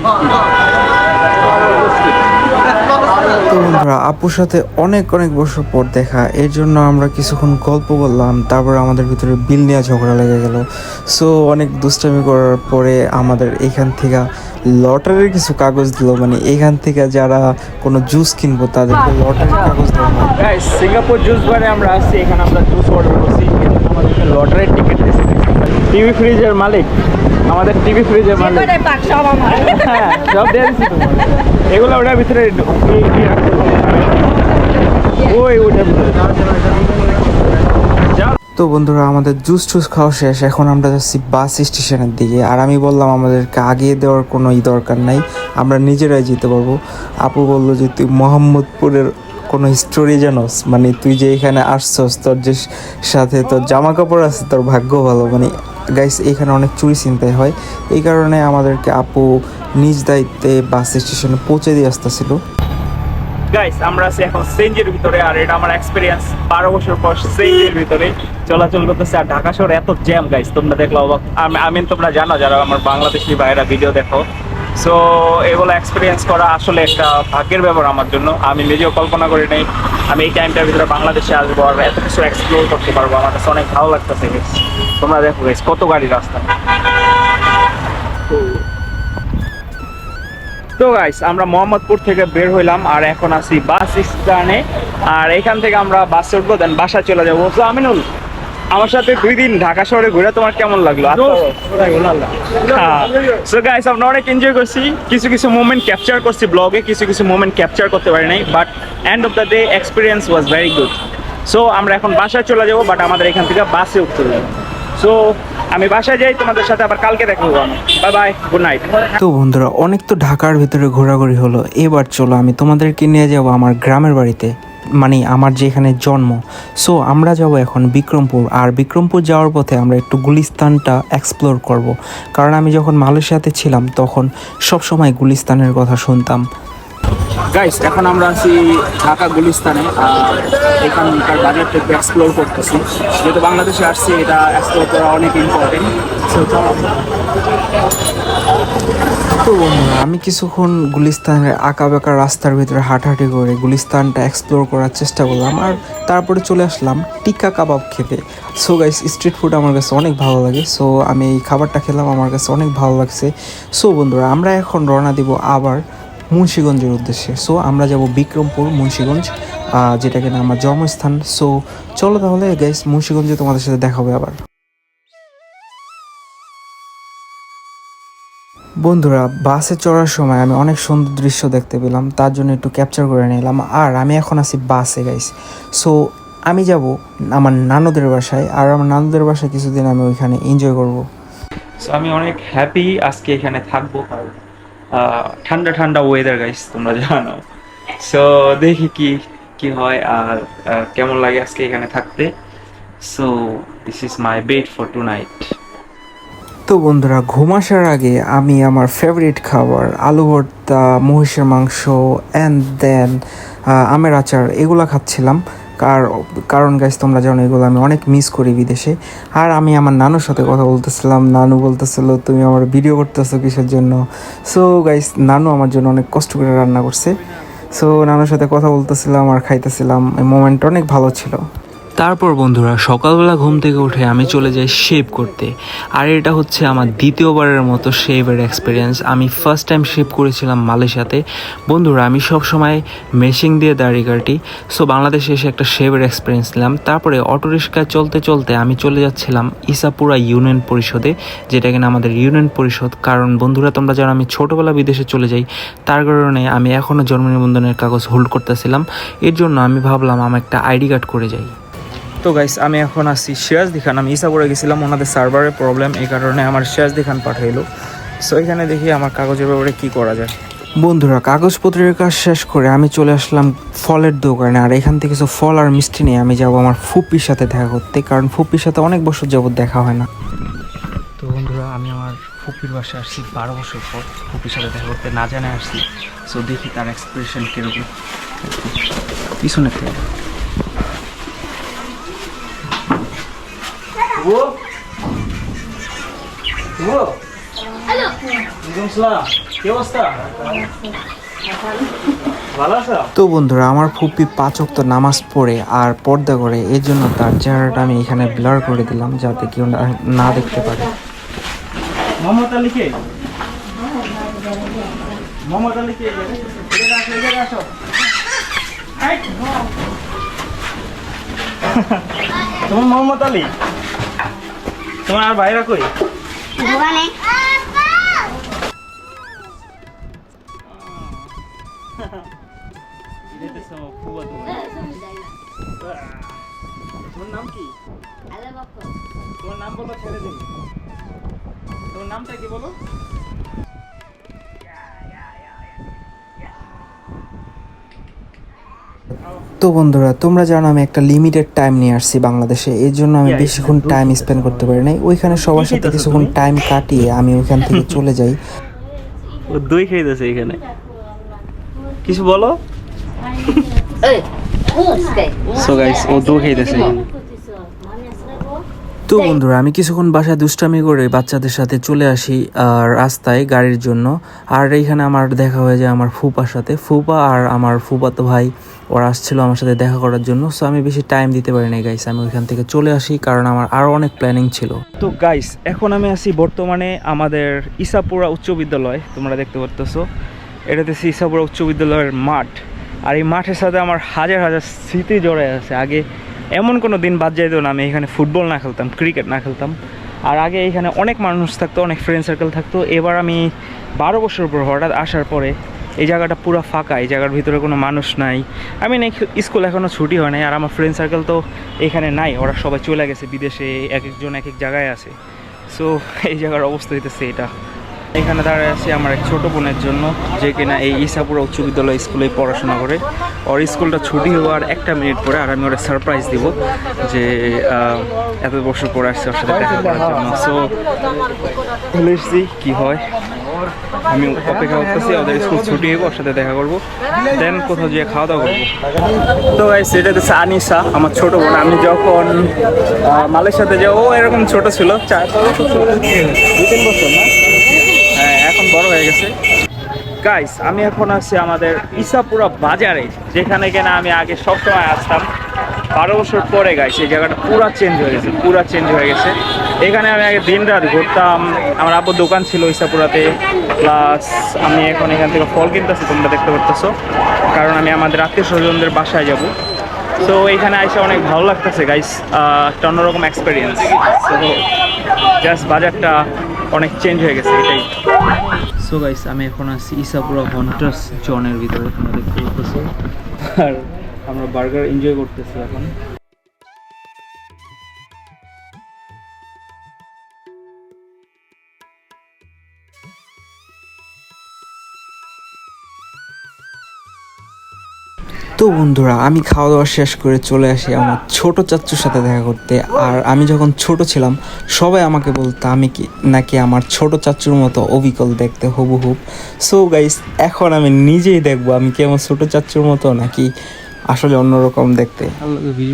তো বন্ধুরা আপুর সাথে অনেক বছর পর দেখা, এর জন্য আমরা কিছুক্ষণ গল্প করলাম, তারপরে আমাদের ভিতরে বিল নিয়ে ঝগড়া লেগে গেল। সো অনেক দুষ্টামি করার পরে আমাদের এখান থেকে লটারির কিছু কাগজ দিল, মানে এখান থেকে যারা কোনো জুস কিনবো তাদেরকে লটারির কাগজ দেওয়া হয়। গাইস সিঙ্গাপুর জুস বারে আমরা আসছি, এখানে আমরা জুস অর্ডার করছি, আমাদেরকে লটারির টিকিট দিয়েছে। টিভি ফ্রিজের মালিক, আমাদের টিভি ফ্রিজের মালিক, হ্যাঁ সব দিয়ে দিচ্ছি তোমার। এগুলো ওটার ভিতরে ওই ওটার ভিতরে। তো বন্ধুরা আমাদের জুস খাওয়া শেষ, এখন আমরা যাচ্ছি বাস স্টেশনের দিকে। আর আমি বললাম আমাদেরকে আগিয়ে দেওয়ার কোনো দরকার নাই, আমরা নিজেরাই যেতে পারবো। আপু বললো যে তুই মোহাম্মদপুরের কোনো স্টোরি জানোস, মানে তুই যে এখানে আসছস তোর যে সাথে তোর জামা কাপড় আছে তোর ভাগ্য ভালো। মানে গাইস এখানে অনেক চুরি ছিনতাই হয়, এই কারণে আমাদেরকে আপু নিজ দায়িত্বে বাস স্টেশনে পৌঁছে দিয়ে আসতেছিল। গাইস আমরা আছি এখন সেঞ্জের ভিতরে, আর এটা আমার এক্সপিরিয়েন্স 12 বছর পর সেঞ্জের ভিতরে চলাচল করতেছে। আর ঢাকা শহরে এত জ্যাম গাইস, তোমরা দেখলে অবাক। আমি তোমরা জানো যারা আমার বাংলাদেশি ভাইয়েরা ভিডিও দেখো, সো এগুলো এক্সপিরিয়েন্স করা আসলে একটা ভাগ্যের ব্যাপার আমার জন্য। আমি নিজেও কল্পনা করি নাই আমি এই টাইমটার ভিতরে বাংলাদেশে আসবো আর এত কিছু এক্সপ্লোর করতে পারবো। আমার কাছে অনেক ভালো লাগতেছে গাইস, তোমরা দেখো গাইস কত গাড়ি রাস্তা। তো গাইস আমরা মোহাম্মদপুর থেকে বের হইলাম, আর এখন আছি বাস স্ট্যান্ডে, আর এখান থেকে আমরা বাসে উঠবো, দেন বাসায় চলে যাবো। তো আমিনুল আমার সাথে 2 দিন ঢাকা শহরে ঘুরে তোমার কেমন লাগলো? সো গাইস আমরা অনেক এনজয় করছি, কিছু মোমেন্ট ক্যাপচার করছি ব্লগে, কিছু মোমেন্ট ক্যাপচার করতে পারি নাই, but end of the day experience was very good. So আমরা এখন বাসায় চলে যাবো, বাট আমাদের এখান থেকে বাসে উঠতে হবে। সো আমি বাসায় যাই, তোমাদের সাথে আবার কালকে দেখা হবো। By bye, good night. তো বন্ধুরা অনেক তো ঢাকার ভিতরে ঘোরাঘুরি হলো, এবার চলো আমি তোমাদেরকে নিয়ে যাবো আমার গ্রামের বাড়িতে, মানে আমার যেখানে জন্ম। সো আমরা যাব এখন বিক্রমপুর, আর বিক্রমপুর যাওয়ার পথে আমরা একটু গুলিস্তানটা এক্সপ্লোর করব, কারণ আমি যখন মালয়েশিয়াতে ছিলাম তখন সব সময় গুলিস্তানের কথা শুনতাম। গাইস এখন আমরা আছি ঢাকা গুলিস্তানে, আর এখানকার বাজারটা একটু এক্সপ্লোর করতেছি। যেহেতু বাংলাদেশে আসছি, এটা এক্সপ্লোর করা অনেক ইম্পর্টেন্ট। সো চলো। তো বন্ধুরা, আমি কিছুক্ষণ গুলিস্তানের আঁকা বাঁকা রাস্তার ভিতরে হাঁটাহাঁটি করে গুলিস্তানটা এক্সপ্লোর করার চেষ্টা করলাম, আর তারপরে চলে আসলাম টিক্কা কাবাব খেতে। সো গাইস, স্ট্রিট ফুড আমার কাছে অনেক ভালো লাগে, সো আমি এই খাবারটা খেলাম, আমার কাছে অনেক ভালো লাগছে। সো বন্ধুরা, আমরা এখন রওনা দিব আবার মুন্সিগঞ্জের উদ্দেশ্যে। সো আমরা যাব বিক্রমপুর মুন্সিগঞ্জ, যেটা কিনা আমার জন্মস্থান। সো চলো তাহলে গাইস, মুন্সিগঞ্জে তোমাদের সাথে দেখা হবে আবার। বন্ধুরা, বাসে চড়ার সময় আমি অনেক সুন্দর দৃশ্য দেখতে পেলাম, তার জন্য একটু ক্যাপচার করে নিলাম। আর আমি এখন আছি বাসে গাইস। সো আমি যাব আমার নানুদের বাসায়, আর আমার নানুদের বাসায় কিছুদিন আমি ওইখানে এনজয় করব। সো আমি অনেক হ্যাপি আজকে এখানে থাকবো, কারণ ঠান্ডা ঠান্ডা ওয়েদার গাইস, তোমরা জানো। সো দেখি কি কি হয় আর কেমন লাগে আজকে এখানে থাকতে। So this is my bed for tonight. তো বন্ধুরা, ঘুম আসার আগে আমি আমার ফেভারিট খাবার আলু ভর্তা, মহিষের মাংস অ্যান্ড দেন আমের আচার এগুলো খাচ্ছিলাম। কারণ গাইস, তোমরা জানো এগুলো আমি অনেক মিস করি বিদেশে। আর আমি আমার নানুর সাথে কথা বলতেছিলাম, নানু বলতেছিল তুমি আমার ভিডিও করতেছো কিসের জন্য। সো গাইস, নানু আমার জন্য অনেক কষ্ট করে রান্না করছে। সো নানুর সাথে কথা বলতেছিলাম আর খাইতেছিলাম, এই মোমেন্টটা অনেক ভালো ছিল। তারপর বন্ধুরা, সকালবেলা ঘুম থেকে উঠে আমি চলে যাই শেভ করতে। আর এটা হচ্ছে আমার দ্বিতীয়বারের মতো শেভের এক্সপিরিয়েন্স। আমি ফার্স্ট টাইম শেভ করেছিলাম মালয়েশিয়াতে। বন্ধুরা, আমি সব সময় মেশিং দিয়ে দাড়ি কাটি। সো বাংলাদেশে এসে একটা শেভের এক্সপিরিয়েন্স নিলাম। তারপরে অটোরিক্সায় চলতে চলতে আমি চলে যাচ্ছিলাম ইসাপুরা ইউনিয়ন পরিষদে, যেটা কিনা আমাদের ইউনিয়ন পরিষদ। কারণ বন্ধুরা, তোমরা জানো আমি ছোটোবেলা বিদেশে চলে যাই, তার কারণে আমি এখনও জন্ম নিবন্ধনের কাগজ হোল্ড করতেছিলাম। এর জন্য আমি ভাবলাম আমার একটা আইডি কার্ড করে যাই। তো গাইস, আমি এখন আছি সিরাজদি খান। আমি ইসাপুরে গেছিলাম, ওনাদের সার্ভারের প্রবলেম, এই কারণে আমার সিরাজদি খান পাঠাইলো। সো এখানে দেখি আমার কাগজের ব্যাপারে কী করা যায়। বন্ধুরা, কাগজপত্রের কাজ শেষ করে আমি চলে আসলাম ফলের দোকানে। আর এখান থেকে কিছু ফল আর মিষ্টি নিয়ে আমি যাবো আমার ফুপির সাথে দেখা করতে, কারণ ফুপির সাথে অনেক বছর যাবত দেখা হয় না। তো বন্ধুরা, আমি আমার ফুপির বাসায় আসছি 12 বছর পর, ফুপির সাথে দেখা করতে না জানে আসছি। সো দেখি তার এক্সপ্রেশন কীরকম। পিছনে থেকে তো বন্ধুরা, আমার ফুপি 5 ওয়াক্ত নামাজ পড়ে আর পর্দা করে, এই জন্য তার চেহারাটা আমি এখানে ব্লার করে দিলাম, যাতে কেউ না দেখতে পারে। মোহাম্মদ আলীকে মোহাম্মদ আলীকে তোমার মোহাম্মদ আলী, তোমার আর ভাইরা কই? দোকানে তোমার নাম কি? তোমার নাম বলো, ছেড়ে দিন। তোমার নামটা কি বলো? তো বন্ধুরা, তোমরা জানো আমি একটা লিমিটেড টাইম নিয়ে আসছি বাংলাদেশে, এর জন্য আমি বেশিক্ষণ টাইম স্পেন্ড করতে পারি নাই। ওইখানে সবার সাথে কিছুক্ষণ টাইম কাটিয়ে আমি ওইখান থেকে চলে যাই। ও দই খাইতেছে এখানে, কিছু বলো। সো গাইস, ও দই খাইতেছে। তো বন্ধুরা, আমি কিছুক্ষণ বাসায় দুষ্টামি করে বাচ্চাদের সাথে চলে আসি রাস্তায় গাড়ির জন্য। আর এইখানে আমার দেখা হয়ে যায় আমার ফুপার সাথে। ফুপা আর আমার ফুপাতো ভাই ওরা আসছিল আমার সাথে দেখা করার জন্য। সো আমি বেশি টাইম দিতে পারি না গাইস, আমি ওইখান থেকে চলে আসি, কারণ আমার আরও অনেক প্ল্যানিং ছিল। তো গাইস, এখন আমি আছি বর্তমানে আমাদের ইসাপুরা উচ্চ বিদ্যালয়। তোমরা দেখতে পারতেছো, এটাতে ইসাপুরা উচ্চ বিদ্যালয়ের মাঠ। আর এই মাঠের সাথে আমার হাজার হাজার স্মৃতি জড়ায় আছে। আগে এমন কোনো দিন বাদ যাইতো না আমি এখানে ফুটবল না খেলতাম, ক্রিকেট না খেলতাম। আর আগে এখানে অনেক মানুষ থাকতো, অনেক ফ্রেন্ড সার্কেল থাকতো। এবার আমি 12 বছর পর হঠাৎ আসার পরে এই জায়গাটা পুরো ফাঁকা, এই জায়গার ভিতরে কোনো মানুষ নাই। আমি স্কুল এখনও ছুটি হয় নাই, আর আমার ফ্রেন্ড সার্কেল তো এখানে নাই, ওরা সবাই চলে গেছে বিদেশে, এক একজন এক এক জায়গায় আছে। সো এই জায়গার অবস্থা হইতেছে এটা। এখানে দাঁড়ায় আছি আমার এক ছোটো বোনের জন্য, যে কিনা এই ইসাপুরা উচ্চ বিদ্যালয় স্কুলে পড়াশোনা করে। ওর স্কুলটা ছুটি হওয়ার 1 মিনিট পরে, আর আমি ওরা সারপ্রাইজ দিব যে এত বছর পরে আসছে ওর সাথে দেখা করার জন্য। সো বলে এসছি কী হয়। আমি অপেক্ষা করতেছি ওদের স্কুল ছুটি হইব, ওর সাথে দেখা করবো, দেন কোথাও গিয়ে খাওয়া দাওয়া করবো। তো গাইস এটা হচ্ছে আনিসা, আমার ছোট বোন। আমি যখন মালয়েশিয়াতে যাবো ও এরকম ছোট ছিল, 2-3 বছর না, হ্যাঁ এখন বড় হয়ে গেছে। গাইস আমি এখন আছি আমাদের ইসাপুরা বাজারে, যেখানে কিনা আমি আগে সবসময় আসতাম। 12 বছর পরে গাইস এই জায়গাটা পুরা চেঞ্জ হয়ে গেছে, পুরা চেঞ্জ হয়ে গেছে। এখানে আমি আগে দিন রাত ঘুরতাম, আমার আব্বুর দোকান ছিল ইসাপুরাতে, প্লাস আমি এখন এখান থেকে ফল কিনতেছি, তোমরা দেখতে পারতেছো, কারণ আমি আমাদের আত্মীয় স্বজনদের বাসায় যাব। সো এখানে এসে অনেক ভালো লাগতেছে গাইস, একটা অন্যরকম এক্সপিরিয়েন্স। সো জাস্ট বাজারটা অনেক চেঞ্জ হয়ে গেছে, এটাই। সো গাইস আমি এখন আছি ইসাপুরা হন্টার্স জনের ভিতরে, তোমরা দেখতে পাচ্ছ, আর আমরা বার্গার এনজয় করতেছি এখন। তো বন্ধুরা আমি খাওয়া দাওয়া শেষ করে চলে আসি আমার ছোট চাচ্চুর সাথে দেখা করতে। আর আমি যখন ছোট ছিলাম সবাই আমাকে বলতো আমি কি নাকি আমার ছোট চাচ্চুর মতো অবিকল দেখতে, হুবহুব। সো গাইস এখন আমি নিজেই দেখবো আমি কি আমার ছোট চাচ্চুর মতো নাকি আসলে অন্যরকম দেখতে। 20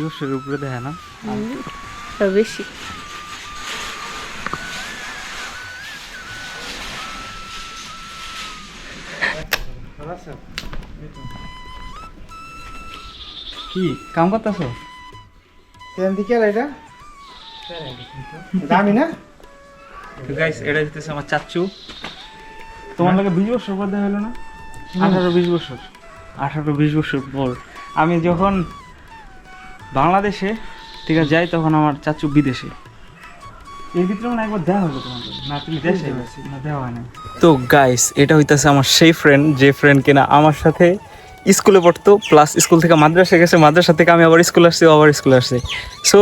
বছরের উপরে দেখে না বেশি। কি কাম করতেছো? দামি না? গাইস এটা হচ্ছে আমার চাচ্চু। তোমার লাগে 20 বছর পর দেখা হলো না? 18-20 বছর, 18-20 বছর পর আমি যখন বাংলাদেশে ঠিক আছে যাই, তখন আমার চাচু বিদেশে। এর ভিতরে মানে একবার দেখা হলো তোমাকে, না তুমি দেশে না দেখা হয় না। তো গাইস এটা হইতাছে আমার সেই ফ্রেন্ড, যে ফ্রেন্ড কিনা আমার সাথে স্কুলে পড়তো, প্লাস স্কুল থেকে মাদ্রাসা গেছে, মাদ্রাসা থেকে আমি আবার স্কুল আসছি, আবার স্কুলে আসছি। সো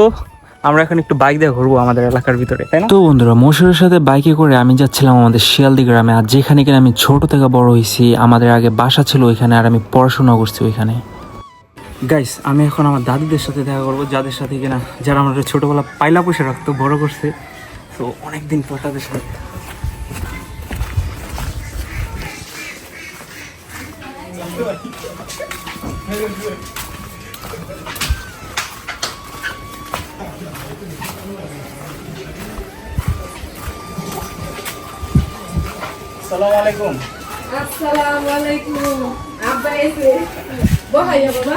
আমরা এখন একটু বাইক দিয়ে ঘুরবো আমাদের এলাকার ভিতরে, তাই না? তো বন্ধুরা মশুরের সাথে বাইকে করে আমি যাচ্ছিলাম আমাদের শিয়ালদি গ্রামে, আর যেখানে কিনা আমি ছোট থেকে বড় হয়েছি, আমাদের আগে বাসা ছিল ওইখানে, আর আমি পড়াশোনা করছি ওইখানে। গাইস আমি এখন আমার দাদিদের সাথে দেখা করবো, যাদের সাথে কিনা যারা আমাদের ছোটবেলা পাইলা পয়সা রাখতো, বড় করছে। তো অনেকদিন পর তাদের সাথে। আসসালামু আলাইকুম। আসসালামু আলাইকুম। আব্বা এসে বহাইয়া বাবা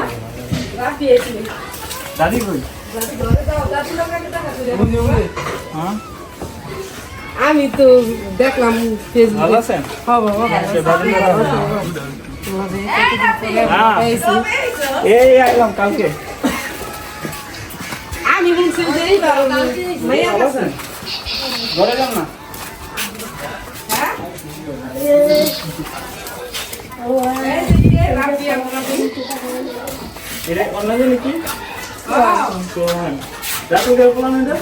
রাফি এসে দাদি কই? দাদু লোককে দেখা করে। হ্যাঁ আমি তো দেখলাম ফেসবুকে। ভালো আছেন? হ্যাঁ বাবা এই আইলাম কালকে। আমি বলছি যে এই বাবা মাইয়া ভালো আছেন? ঘরে যান না? এটা অন্য জানি কি? সোহান। রাসু গেল বললাম এটা?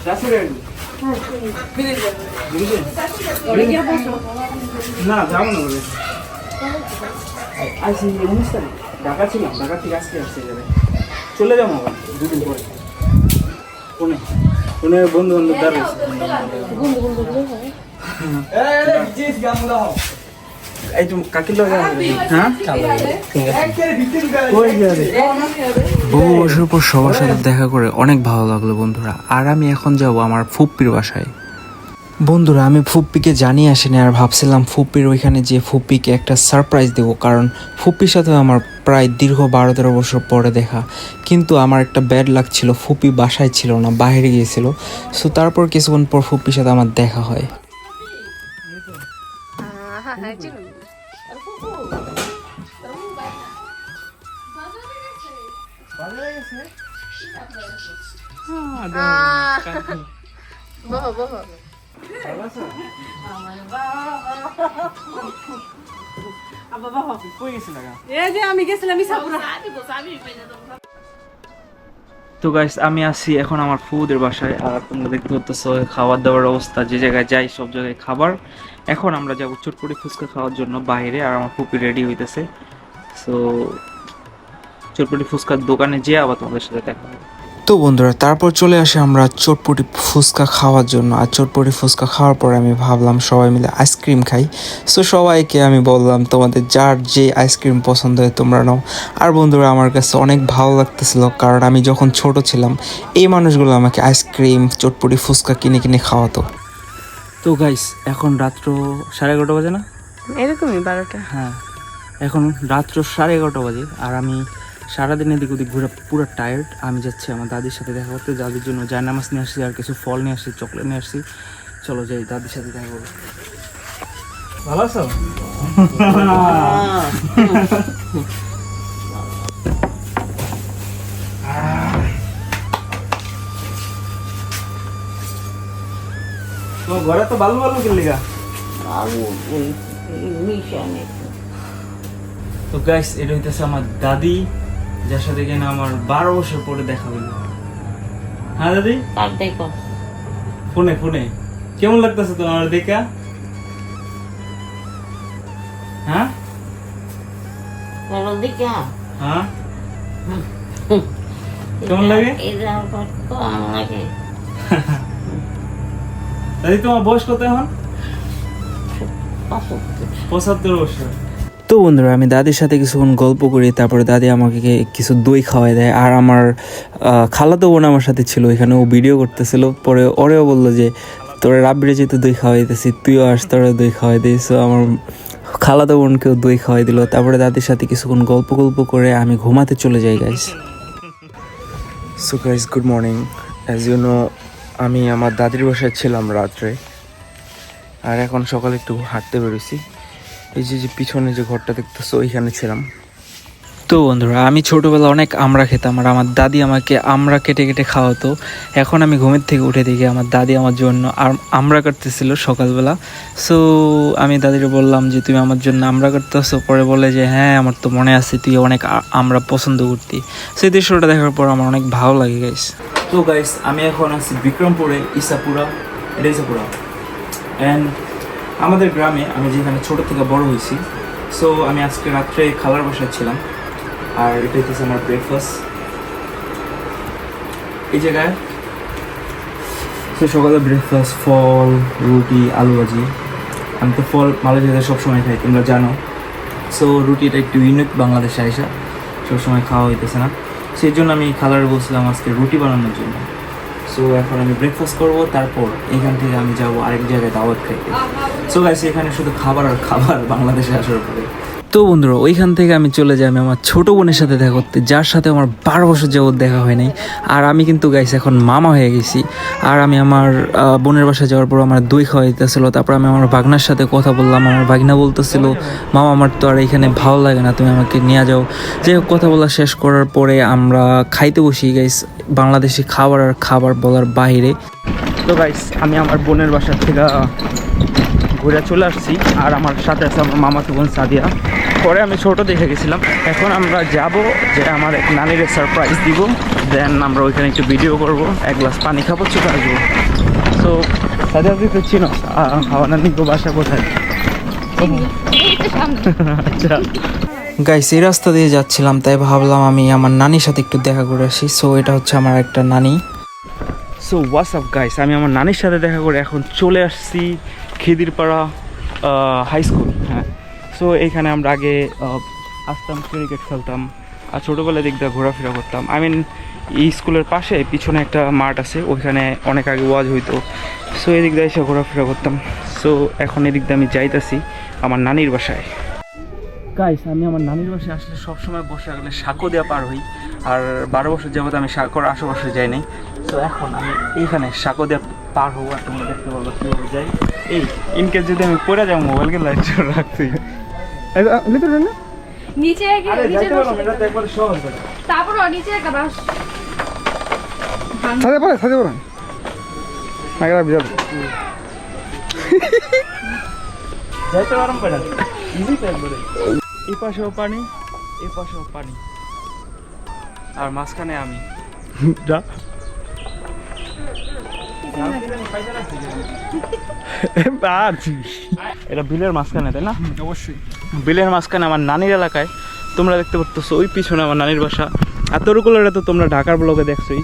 রাসু গেল? না যাবো না বলে। আইসি 19 তারিখ ঢাকা ছিলাম, ঢাকা থেকে আজকে আসছে যাবে, চলে যাবো আবার 2 দিন পরে। কোনে কোনে বন্ধু বান্ধব দাঁড়িয়েছে, এই তো কাকির লোক। হ্যাঁ কই যাবে? বহু বছর পর সবার সাথে দেখা করে অনেক ভালো লাগলো বন্ধুরা। আর আমি এখন যাব আমার ফুপ্পির বাসায়। বন্ধুরা আমি ফুপ্পিকে জানিয়ে আসিনি, আর ভাবছিলাম ফুপ্পির ওইখানে যে ফুপ্পিকে একটা সারপ্রাইজ দেবো, কারণ ফুপ্পির সাথে আমার প্রায় দীর্ঘ 12-13 বছর পরে দেখা। কিন্তু আমার একটা ব্যাড লাক ছিল, ফুপ্পি বাসায় ছিল না, বাইরে গিয়েছিল। সো তারপর কিছুক্ষণ পর ফুপ্পির সাথে আমার দেখা হয়। বহ বহ এই যে আমি গেছিলাম ইসাপুরা। তো গাইস আমি আছি এখন আমার ফুদের বাসায়, আর তোমরা দেখতে পাচ্ছ খাবার দাবার অবস্থা, যে জায়গায় যাই সব জায়গায় খাবার। এখন আমরা যাবো চটপটি ফুচকা খাওয়ার জন্য বাইরে, আর আমার ফুপি রেডি হইতেছে। সো চটপটি ফুচকার দোকানে যেয়ে আবার তোমাদের সাথে দেখা হবে। তো বন্ধুরা তারপর চলে আসে আমরা চটপটি ফুচকা খাওয়ার জন্য। আর চটপটি ফুচকা খাওয়ার পরে আমি ভাবলাম সবাই মিলে আইসক্রিম খাই। সো সবাইকে আমি বললাম তোমাদের যার যে আইসক্রিম পছন্দ হয় তোমরা নাও। আর বন্ধুরা আমার কাছে অনেক ভালো লাগতেছিল, কারণ আমি যখন ছোট ছিলাম এই মানুষগুলো আমাকে আইসক্রিম চটপটি ফুচকা কিনে কিনে খাওয়াতো। তো গাইস এখন রাত্র 11:30 বাজে না? এরকমই 12টা। হ্যাঁ, এখন রাত্র 11:30 বাজে আর আমি সারাদিন এদিক ওদিক ঘুরে পুরো টায়ার্ড। আমি যাচ্ছি আমার দাদির সাথে দেখা করতে, দাদির জন্য জায়নামাজ নিয়ে আসছি আর কিছু ফল নিয়ে আসছি, চকলেট নিয়ে আসছি। চলো যাই দাদির সাথে দেখা করবো। ভালো আছো? তোমার ঘরে তো ভালো ভালো কিনলি গা। তো গাইস এটা হইতেছে আমার দাদি, যার সাথে কিনা আমার 12 বছর পরে দেখা হইল। হ্যাঁ দাদি, ফোনে ফোনে কেমন লাগতেছে তোমার দেখা? হ্যাঁ হ্যাঁ কেমন লাগে দাদি? তোমার বয়স কত এখন? 75 বছর। তো বন্ধুরা আমি দাদির সাথে কিছুক্ষণ গল্প করি, তারপরে দাদি আমাকে কিছু দই খাওয়াই দেয়। আর আমার খালাতো বোন আমার সাথে ছিল এখানে, ও ভিডিও করতেছিল। পরে ওরেও বললো যে তোরা রাব্বিরে যেহেতু দই খাওয়াইতেছি তুইও আস, তোরা দই খাওয়াই দিই। সো আমার খালাতো বোনকেও দই খাওয়াই দিল। তারপরে দাদির সাথে কিছুক্ষণ গল্প করে আমি ঘুমাতে চলে যাই guys. So guys good morning. As you know আমি আমার দাদির বাসায় ছিলাম রাত্রে, আর এখন সকালে একটু হাঁটতে বেরোছি। এই যে পিছনে যে ঘরটা দেখতেছো ওইখানে ছিলাম। তো বন্ধুরা আমি ছোটোবেলা অনেক আমড়া খেতাম, আর আমার দাদি আমাকে আমড়া কেটে কেটে খাওয়াতো। এখন আমি ঘুমের থেকে উঠে দেখি আমার দাদি আমার জন্য আমড়া কাটতেছিল সকালবেলা। সো আমি দাদিকে বললাম যে তুমি আমার জন্য আমড়া কাটতেছো? পরে বলে যে হ্যাঁ আমার তো মনে আছে তুই অনেক আমড়া পছন্দ করতি। সেই দৃশ্যটা দেখার পর আমার অনেক ভালো লাগে গাইস। তো গাইস আমি এখন আছি বিক্রমপুরে, ইসাপুরা, এটা ইসাপুরা। অ্যান্ড আমাদের গ্রামে আমি যেখানে ছোটো থেকে বড় হয়েছি। সো আমি আজকে রাত্রে খালার বাসায় ছিলাম, আর এটা হচ্ছে আমার ব্রেকফাস্ট এই জায়গায়। সো সকালে ব্রেকফাস্ট ফল, রুটি, আলু ভাজি। আমি তো ফল মালয়েশিয়াতে সবসময় খাই, তোমরা জানো। সো রুটিটা একটু ইউনিক বাংলাদেশে আইসা সবসময় খাওয়া হইতেছে না, সেই জন্য আমি খালারে বলছিলাম আজকে রুটি বানানোর জন্য। সো এখন আমি ব্রেকফাস্ট করবো, তারপর এখান থেকে আমি যাবো আরেক জায়গায় দাওয়াত খাইতে। সো গাইস এখানে শুধু খাবার আর খাবার বাংলাদেশে আসার পরে। তো বন্ধুরা ওইখান থেকে আমি চলে যাই আমি আমার ছোটো বোনের সাথে দেখা করতে, যার সাথে আমার 12 বছর যাবত দেখা হয় নাই। আর আমি কিন্তু গাইস এখন মামা হয়ে গেছি। আর আমি আমার বোনের বাসায় যাওয়ার পর আমার দই খাওয়াইতেছিল। তারপর আমি আমার ভাগনার সাথে কথা বললাম, আমার ভাগনা বলতেছিল মামা আমার তো আর এখানে ভালো লাগে না, তুমি আমাকে নিয়ে যাও। যাই হোক কথা বলা শেষ করার পরে আমরা খাইতে বসি গাইস। বাংলাদেশি খাবার আর খাবার বলার বাইরে। তো গাইস আমি আমার বোনের বাসা থেকে ঘুরে চলে আসছি, আর আমার সাথে আছে আমার মামাতো বোন সাদিয়া। পরে আমি ছোটো দেখে গেছিলাম, এখন আমরা যাব যে আমার এক নানির সারপ্রাইজ দিব। দেন আমরা ওইখানে একটু ভিডিও করব, এক গ্লাস পানি খাবো, চলে আসবো। তো সাদিয়া তুই তো চিনো আমার নানির বাসা কোথায়? আচ্ছা গাইস এই রাস্তা দিয়ে যাচ্ছিলাম, তাই ভাবলাম আমি আমার নানির সাথে একটু দেখা করে আসি। সো এটা হচ্ছে আমার একটা নানি। সো হোয়াটস আপ গাইস, আমি আমার নানির সাথে দেখা করে এখন চলে আসছি খিদিরপাড়া হাই স্কুল। হ্যাঁ, সো এইখানে আমরা আগে আসতাম, ক্রিকেট খেলতাম, আর ছোটোবেলায় দিক দিয়ে ঘোরাফেরা করতাম। আই মিন এই স্কুলের পাশে পিছনে একটা মাঠ আছে, ওইখানে অনেক আগে ওয়াজ হইতো। সো এদিক দিয়ে এসে ঘোরাফেরা করতাম। সো এখন এদিক দিয়ে আমি যাইতাছি আমার নানির বাসায়। গাইস আমি আমার নানির বাসায় আসলে সবসময় বসে গেলে সাঁকো দেওয়া পার হই, আর 12 বছর যাবত আমি সাঁকোর আশেপাশে যাই নাই। তো এখন আমি এইখানে সাঁকো দেওয়া পার হবো, আর তোমরা দেখতে পারবো কীভাবে যাই। এই ইনকেস যদি আমি পড়ে যাই মোবাইলকে লাইট রাখতেই নিচে একবার সহজ করে তারপর নিচে একটা বাস যাইতে পারম পেড়া ইজি তো একবারে। এই পাশেও পানি, এই পাশেও পানি, আর মাঝখানে আমি। যা এটা বিলের মাঝখানে, তাই না? অবশ্যই বিলের মাঝখানে আমার নানির এলাকায়। তোমরা দেখতে পারতেছো ওই পিছনে আমার নানির বাসা। আর তরুকুলারে তো তোমরা ঢাকার ব্লগে দেখছোই।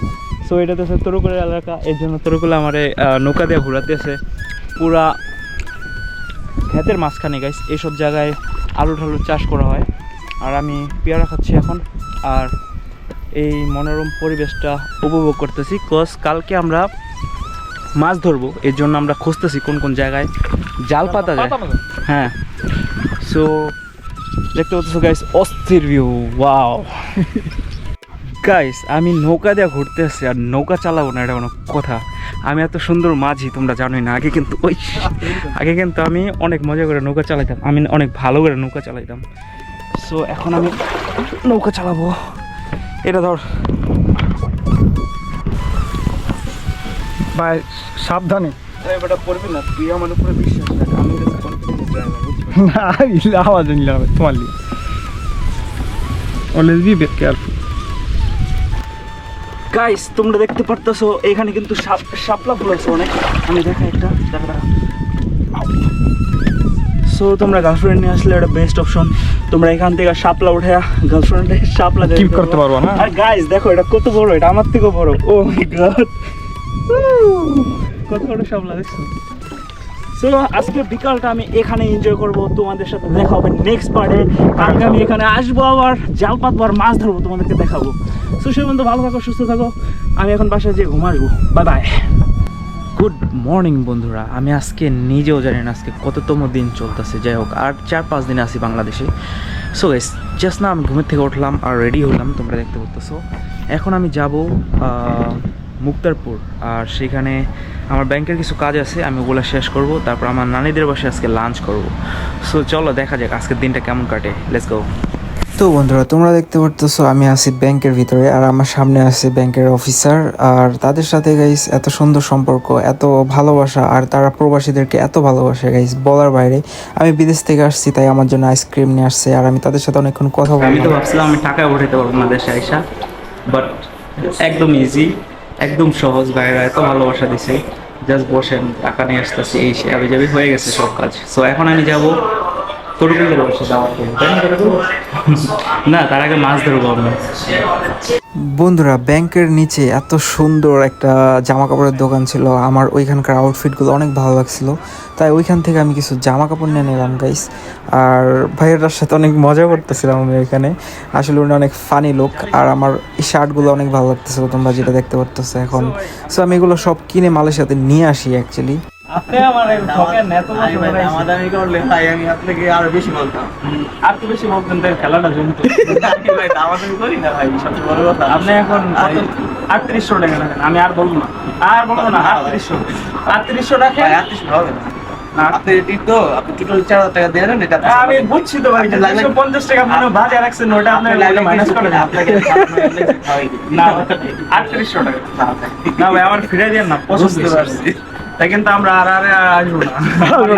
সো এটা তো তরুকুলের এলাকা, এর জন্য তরুকুলে আমার নৌকা দিয়ে ঘোরাতেছে পুরা ক্ষেতের মাঝখানে গাইস। এইসব জায়গায় আলু ঠালু চাষ করা হয়, আর আমি পেয়ারা খাচ্ছি এখন আর এই মনোরম পরিবেশটা উপভোগ করতেছি। কালকে আমরা মাছ ধরবো, এর জন্য আমরা খুঁজতেছি কোন কোন জায়গায় জাল পাতা যায়। হ্যাঁ, সো দেখতে পাচ্ছ গাইস, অস্থির ভিউ, ওয়াও। গাইস আমি নৌকা দিয়ে ঘুরতে আসছি, আর নৌকা চালাবো না এটা কোনো কথা। আমি এত সুন্দর মাঝি তোমরা জানোই না। আগে কিন্তু আমি অনেক মজা করে নৌকা চালাইতাম, আমি অনেক ভালো করে নৌকা চালাইতাম। সো এখন আমি নৌকা চালাবো। এটা ধর ভাই, সাবধানে। এবারটা পড়বি না, তুই আমার উপরে বিশ্বাস রাখ, আমি কনফিডেন্স ড্রাইভার। না, আওয়াজ নিলাম তোমার লিগে। Always be very careful. Guys তোমরা দেখতে পারতেছো এখানে কিন্তু শাপলা ফুল আছে অনেক। আমি দেখা একটা দেখা। সো তোমরা গার্লফ্রেন্ড নিয়ে আসলে এটা বেস্ট অপশন। তোমরা এখান থেকে শাপলা উঠে গার্লফ্রেন্ডে শাপলা কিপ করতে পারবো না। আর গাইস দেখো এটা কত বড়, এটা আমার থেকেও বড়। ও মাই গড, কত বড় শাপলা দেখছো। সো আজকে বিকালটা আমি এখানে এনজয় করব, তোমাদের সাথে দেখা হবে নেক্সট পার্টে। কালকে আমি এখানে আসবো, আবার জাল পাতবো আর মাছ ধরবো, তোমাদেরকে দেখাবো। সো সে বন্ধু ভালো থাকো, সুস্থ থাকো। আমি এখন বাসায় যেয়ে ঘুমাবো। By bye. গুড মর্নিং বন্ধুরা, আমি আজকে নিজেও জানি না আজকে কততম দিন চলতেছে। যাই হোক, আর 4-5 দিনে আসি বাংলাদেশে। সো গাইস জাস্ট না আমি ঘুমের থেকে উঠলাম আর রেডি হলাম, তোমরা দেখতে পাচ্ছো। এখন আমি যাব মুক্তারপুর, আর সেখানে আমার ব্যাংকের কিছু কাজ আছে, আমি ওগুলো শেষ করব। তারপর আমার নানিদের বাসায় আজকে লাঞ্চ করব। সো চলো দেখা যাক আজকের দিনটা কেমন কাটে। Let's go. তো বন্ধুরা তোমরা দেখতে পারতেছো আমি আছি ব্যাংকের ভিতরে, আর আমার সামনে আছে ব্যাংকের অফিসার, আর তাদের সাথে গাইস এত সুন্দর সম্পর্ক, এত ভালোবাসা, আর তারা প্রবাসীদেরকে এত ভালোবাসে গাইস বলার বাইরে। আমি বিদেশ থেকে আসছি, তাই আমার জন্য আইসক্রিম নিয়ে আসছে, আর আমি তাদের সাথে অনেকক্ষণ কথা আমি তো বললাম। ভাবছিলাম আমি টাকা উঠাতে পারবো না দেশে আইসা, বাট একদম ইজি, একদম সহজ। বাইরে এত ভালোবাসা দিছে, জাস্ট বসেন টাকা নিয়ে আসতেছি, এই সে আবি যাবি হয়ে গেছে সব কাজ। সো এখন আমি যাবো তরুকুলের বাসা যাওয়ার জন্য, তাই না? না, তার আগে মাছ ধরবো আমরা। বন্ধুরা ব্যাংকের নিচে এত সুন্দর একটা জামা কাপড়ের দোকান ছিল, আমার ওইখানকার আউটফিটগুলো অনেক ভালো লাগছিল, তাই ওইখান থেকে আমি কিছু জামা কাপড় নিয়ে নিলাম গাইস। আর ভাইয়েরার সাথে অনেক মজা করতেছিলাম আমি এখানে, আসলে উনি অনেক ফানি লোক, আর আমার এই শার্টগুলো অনেক ভালো লাগতেছিল, তোমরা যেটা দেখতে পারতেছো এখন। সো আমি এগুলো সব কিনে মালয়েশিয়াতে নিয়ে আসি অ্যাকচুয়ালি। আপনি আমার ঠকেন এত বছর ধরে দামাদামি করলে ভাই আমি আপনাকে আরো বেশি বলতাম। আর তো বেশি বলতেন তাই খেলাটা জমতো। ভাই দামাদামি করি না ভাই, সবচেয়ে বড় কথা। আপনি এখন 3800 টাকা রাখেন, আমি আর বলবো না, আর বলবো না। 3800 রাখেন। ভাই 38 হবে না। আপনি তো আপনি টোটাল 4000 টাকা দিয়ে দেন, এটা আমি বুঝছি তো ভাই, 250 টাকা মনে বাজে রাখছেন, ওটা আপনি মাইনাস করে দেন। আপনাকে না 3800 টাকা না ভাই, আমার ফিরে দেন না, পছন্দ করছি। তাই কিন্তু আমরা আর আসবো না।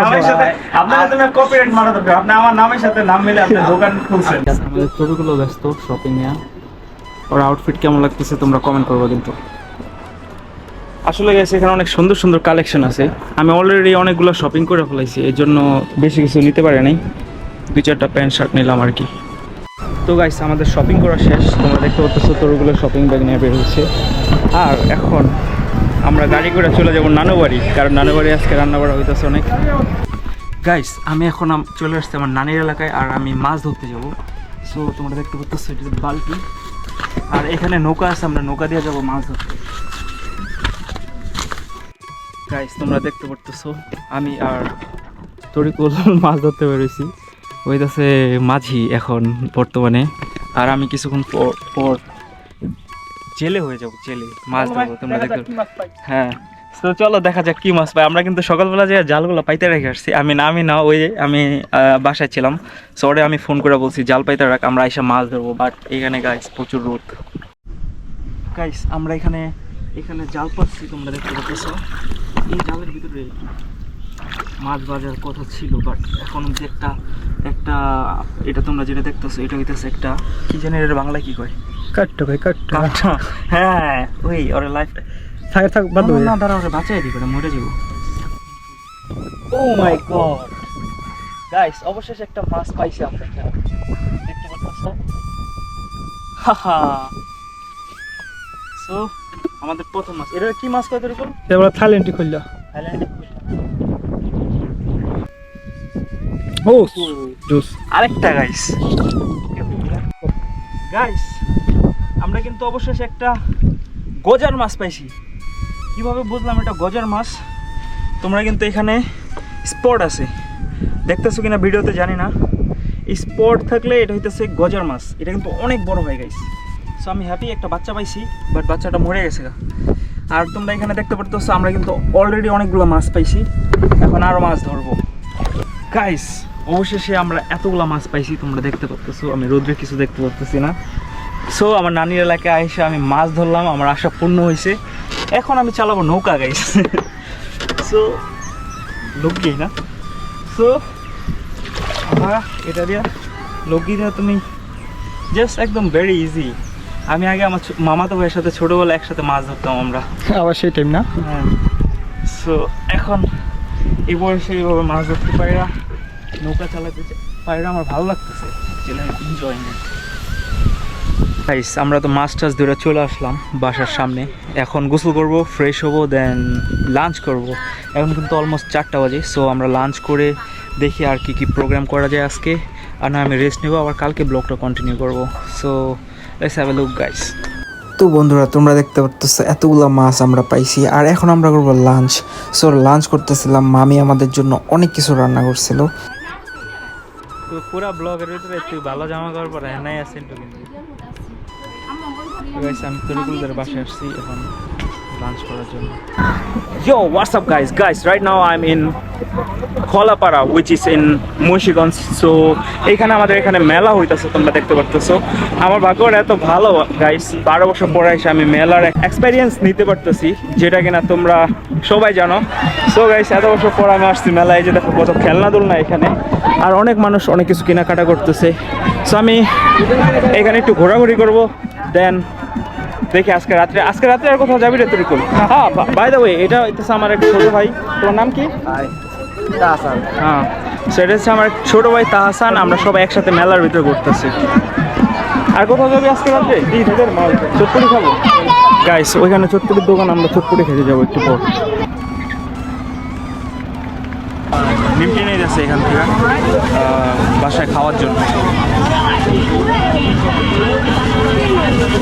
নামের সাথে আপনার তুমি কপিরাইট মারা দরকার, আপনি আমার নামের সাথে নাম মিলে আপনি দোকান খুলছেন। আমাদের ছোটগুলো ব্যস্ত শপিং এ, ওর আউটফিট কেমন লাগতেছে তোমরা কমেন্ট করবো কিন্তু। আসলে গেছে এখানে অনেক সুন্দর সুন্দর কালেকশন আছে, আমি অলরেডি অনেকগুলো শপিং করে ফেলাইছি, এই জন্য বেশি কিছু নিতে পারি নাই, 2-4টা প্যান্ট শার্ট নিলাম আর কি। তো গাইস আমাদের শপিং করা শেষ, তোমরা দেখতে পাচ্ছ তোরগুলো শপিং ব্যাগ নিয়ে বের হচ্ছে। আর এখন আমরা গাড়ি করে চলে যাবো নানু বাড়ি, কারণ নানু বাড়ি আজকে রান্না করা হইতেছে অনেক। গাইস আমি এখন চলে আসছি আমার নানির এলাকায়, আর আমি মাছ ধরতে যাবো। সো তোমরা দেখতে পাচ্ছ এটা বালতি, আর এখানে নৌকা আছে, আমরা নৌকা দিয়ে যাবো মাছ ধরতে। গাইস তোমরা দেখতে পারতেছো আমি আর তরিকুল মাছ ধরতে বেরোইছি, হইতাছে মাঝি এখন বর্তমানে, আর আমি কিছুক্ষণ পর জেলে হয়ে যাবো, জেলে মাছ ধরবো। তোমরা দেখতে, হ্যাঁ তো চলো দেখা যাক কি মাছ পাই। আমরা কিন্তু সকালবেলা যে জালগুলো পাইতে রেখে আসছি, আমি না ওই আমি বাসায় ছিলাম, সো ওরে আমি ফোন করে বলছি জাল পাইতে রাখ, আমরা এসে মাছ ধরবো। বাট এখানে গাইস প্রচুর রোদ। গাইস আমরা এখানে জাল পাচ্ছি, তোমরা দেখতে পাচ্ছ। এই জালের ভিতরে মাছ বাজার কথা ছিল, বাট এখন যে একটা এটা তোমরা যেটা দেখতেছো, এটা হইতেছে একটা কি জানি এর বাংলায় কি কয়, কাটটা ভাই কাটটা। হ্যাঁ ওই ওর লাইফ থাক বাদ দাও। না দাঁড়া, ওরে বাঁচাই দিবে, মরে যাবো। ও মাই গড গাইস, অবশেষে একটা মাছ পাইছি আমরা, দেখতে পাচ্ছ। হাহা, সো আমাদের প্রথম মাছ। এটা কি মাছ কত রকম? এবার থাইল্যান্ডটি খুললো। ও জুস। আরেকটা গাইস, আমরা কিন্তু অবশেষে একটা গজার মাছ পাইছি। কিভাবে বুঝলাম এটা গজার মাছ? তোমরা কিন্তু এখানে স্পট আছে, দেখতেছো কিনা ভিডিওতে জানি না। এই স্পট থাকলে এটা হইতেছে গজার মাছ। এটা কিন্তু অনেক বড় হয় গাইস। সো আমি হ্যাপি, একটা বাচ্চা পাইছি, বাট বাচ্চাটা মরে গেছে। আর তোমরা এখানে দেখতে পারতেছো আমরা কিন্তু অলরেডি অনেকগুলো মাছ পাইছি, এখন আরও মাছ ধরবো গাইস। অবশেষে আমরা এতগুলা মাছ পাইছি, তোমরা দেখতে পাচ্তেছো। আমি রোদ্রে কিছু দেখতে পাচ্তেছি না। সো আমার নানির এলাকায় এসে আমি মাছ ধরলাম, আমার আশা পূর্ণ হয়েছে। এখন আমি চালাবো নৌকা গাইস। সো লোকি না, সো এটা দিয়া লোকি দিয়া তুমি জাস্ট একদম ভেরি ইজি। আমি আগে আমার মামাতো ভাইয়ের সাথে ছোটোবেলায় একসাথে মাছ ধরতাম আমরা। আবার সেই টাইম না? হ্যাঁ। সো এখন এই বয়সে এইভাবে মাছ ধরতে পারি না, নৌকা চালাতে পারি না, আমার ভালো লাগতেছে। এনজয়মেন্ট গাইস, আমরা তো মাছ টাছ ধরে চলে আসলাম বাসার সামনে। এখন গোসল করব, ফ্রেশ হবো, দেন লাঞ্চ করব। এখন কিন্তু অলমোস্ট 4টা বাজে। সো আমরা লাঞ্চ করে দেখি আর কি প্রোগ্রাম করা যায় আজকে। আর না আমি রেস্ট নেবো, আবার কালকে ব্লগটা কন্টিনিউ করব। So let's have a look guys. তো বন্ধুরা তোমরা দেখতে পারতেছো এতগুলো মাছ আমরা পাইছি, আর এখন আমরা করবো লাঞ্চ। সো লাঞ্চ করতেছিলাম, মামি আমাদের জন্য অনেক কিছু রান্না করছিল। তো পুরা ব্লগের ভিতরে একটু ভালো জামা কাপড় পরে নাই আছে একটু কিন্তু গাইস। আমি তরিকুলদের বাসায় আসছি এখন লাঞ্চ করার জন্য। Yo, what's up guys? Right now I'm in Kholapara, which is in Munshiganj. So এখানে আমাদের এখানে মেলা হইতাছে, তোমরা দেখতে পারতেছো। আমার ভাগ্যটা এত ভালো গাইস, 12 বছর পরে এসে আমি মেলার এক্সপেরিয়েন্স নিতে পারতেছি, যেটা কিনা তোমরা সবাই জানো। সো গাইস, এত বছর পর আমি আসছি মেলায়। যে দেখো কত খেলনা দোলনা এখানে, আর অনেক মানুষ অনেক কিছু কেনাকাটা করতেছে। সো আমি এখানে একটু ঘোরাঘুরি করব, দেন দেখি আজকে রাত্রে আর কোথাও যাবি রে তরিকুল? হ্যাঁ, বাই দ্য ওয়ে এটা হইতেছে আমার এক ছোট ভাই। তোমার নাম কি? তাহসান। হ্যাঁ, সেটা হচ্ছে আমার ছোট ভাই তাহসান। আমরা সবাই একসাথে মেলার ভিতরে ঘুরতেছি। আর কোথাও যাবি আজকে রাত্রে? চটপটি খাবো গাইস, ওইখানে চটপটির দোকান, আমরা চটপটি খেতে যাবো একটু পর। নিমটি নিয়ে যাচ্ছে এখান থেকে বাসায় খাওয়ার জন্য।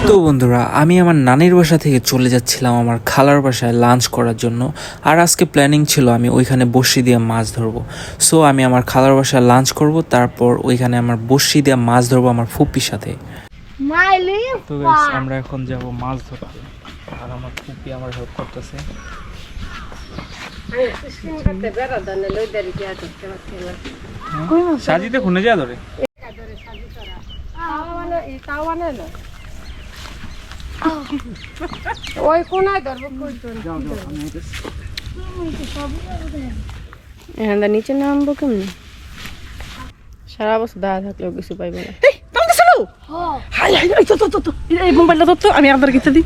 তো বন্ধুরা, আমি আমার নানির বাসা থেকে চলে যাচ্ছিলাম আমার খালার বাসায় লাঞ্চ করার জন্য। আর আজকে প্ল্যানিং ছিল আমি ওইখানে বড়শি দিয়ে মাছ ধরবো। সো আমি আমার খালার বাসায় লাঞ্চ করব, তারপর ওইখানে আমার বড়শি দিয়ে মাছ ধরবো আমার ফুপির সাথে। তো গাইস, আমরা এখন যাব মাছ ধরতে, আর আমার ফুপি আমার হেল্প করতেছে। সাজিতে খুনে যা ধরে ওই কোনায় ধরবো, এখানটা নিচে নামবো কেমনি? সারা বছর দাঁড়া থাকলেও কিছু পাইবে না। এই মোবাইলটা ধরতো, আমি আদার গিতে দিই।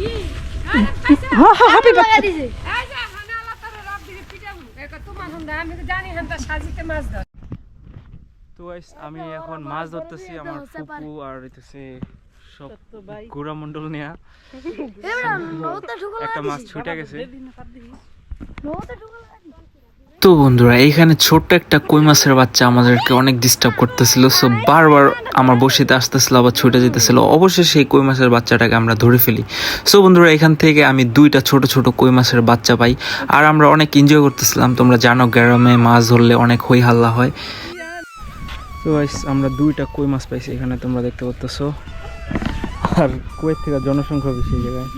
তো গাইস, আমি এখন মাছ ধরতেছি। আমার ফুপু আর হইতেছে সব গুড়া মন্ডল নিয়া একটা মাছ ছুটে গেছে। তো বন্ধুরা, এইখানে ছোট্ট একটা কই মাছের বাচ্চা আমাদেরকে অনেক ডিস্টার্ব করতেছিল। সো বারবার আমার বসিতে আসতেছিল, আবার ছুটে যেতেছিল। অবশ্যই সেই কই মাছের বাচ্চাটাকে আমরা ধরে ফেলি। সো বন্ধুরা, এখান থেকে আমি 2টা ছোট ছোট কই মাছের বাচ্চা পাই, আর আমরা অনেক এনজয় করতেছিলাম। তোমরা জানো গ্রামে মাছ ধরলে অনেক হই হাল্লা হয়। তো গাইস, আমরা 2টা কই মাছ পাইছি এখানে, তোমরা দেখতে পাচ্তেছো। আর কুয়েত থেকে জনসংখ্যা বেশি জায়গায়।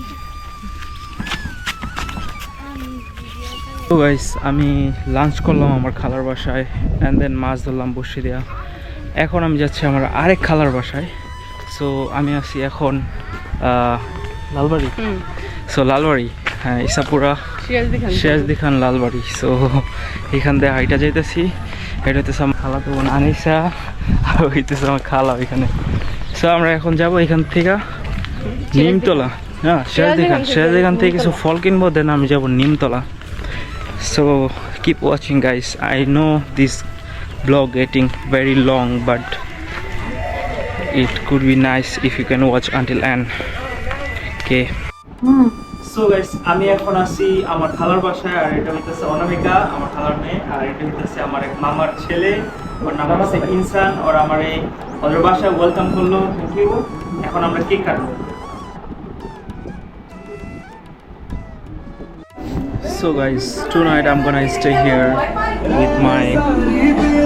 তো গাইস, আমি লাঞ্চ করলাম আমার খালার বাসায়, অ্যান্ড দেন মাছ ধরলাম বসে দেওয়া। এখন আমি যাচ্ছি আমার আরেক খালার বাসায়। সো আমি আছি এখন লালবাড়ি। সো লালবাড়ি, হ্যাঁ, ইসাপুরা সিরাজদি খান লালবাড়ি। সো এখান দিয়ে হাইটা যাইতেছি। এটা হইতেছে আমার খালা, তো বোন আনিসা, আর হইতেছে আমার খালা ওইখানে। সো আমরা এখন যাব এখান থেকে নিমতলা। হ্যাঁ, সিরাজদি খান থেকে কিছু ফল কিনবো, দেন আমি যাব Nimtala. So keep watching guys. I know this vlog getting very long, but it could be nice if you can watch until end. Okay. So guys আমি এখন আছি আমার খালার বাসায়, আর এটা হইতেছে অনামিকা আমার খালার মেয়ে, আর এটা হইতেছে আমার এক মামার ছেলে, ওর নাম হচ্ছে ইনসান। ওর আমার এই ওদের বাসায় ওয়েলকাম করলো, থ্যাংক ইউ। এখন আমরা কেক কাটবো। So guys, tonight I'm gonna stay here with my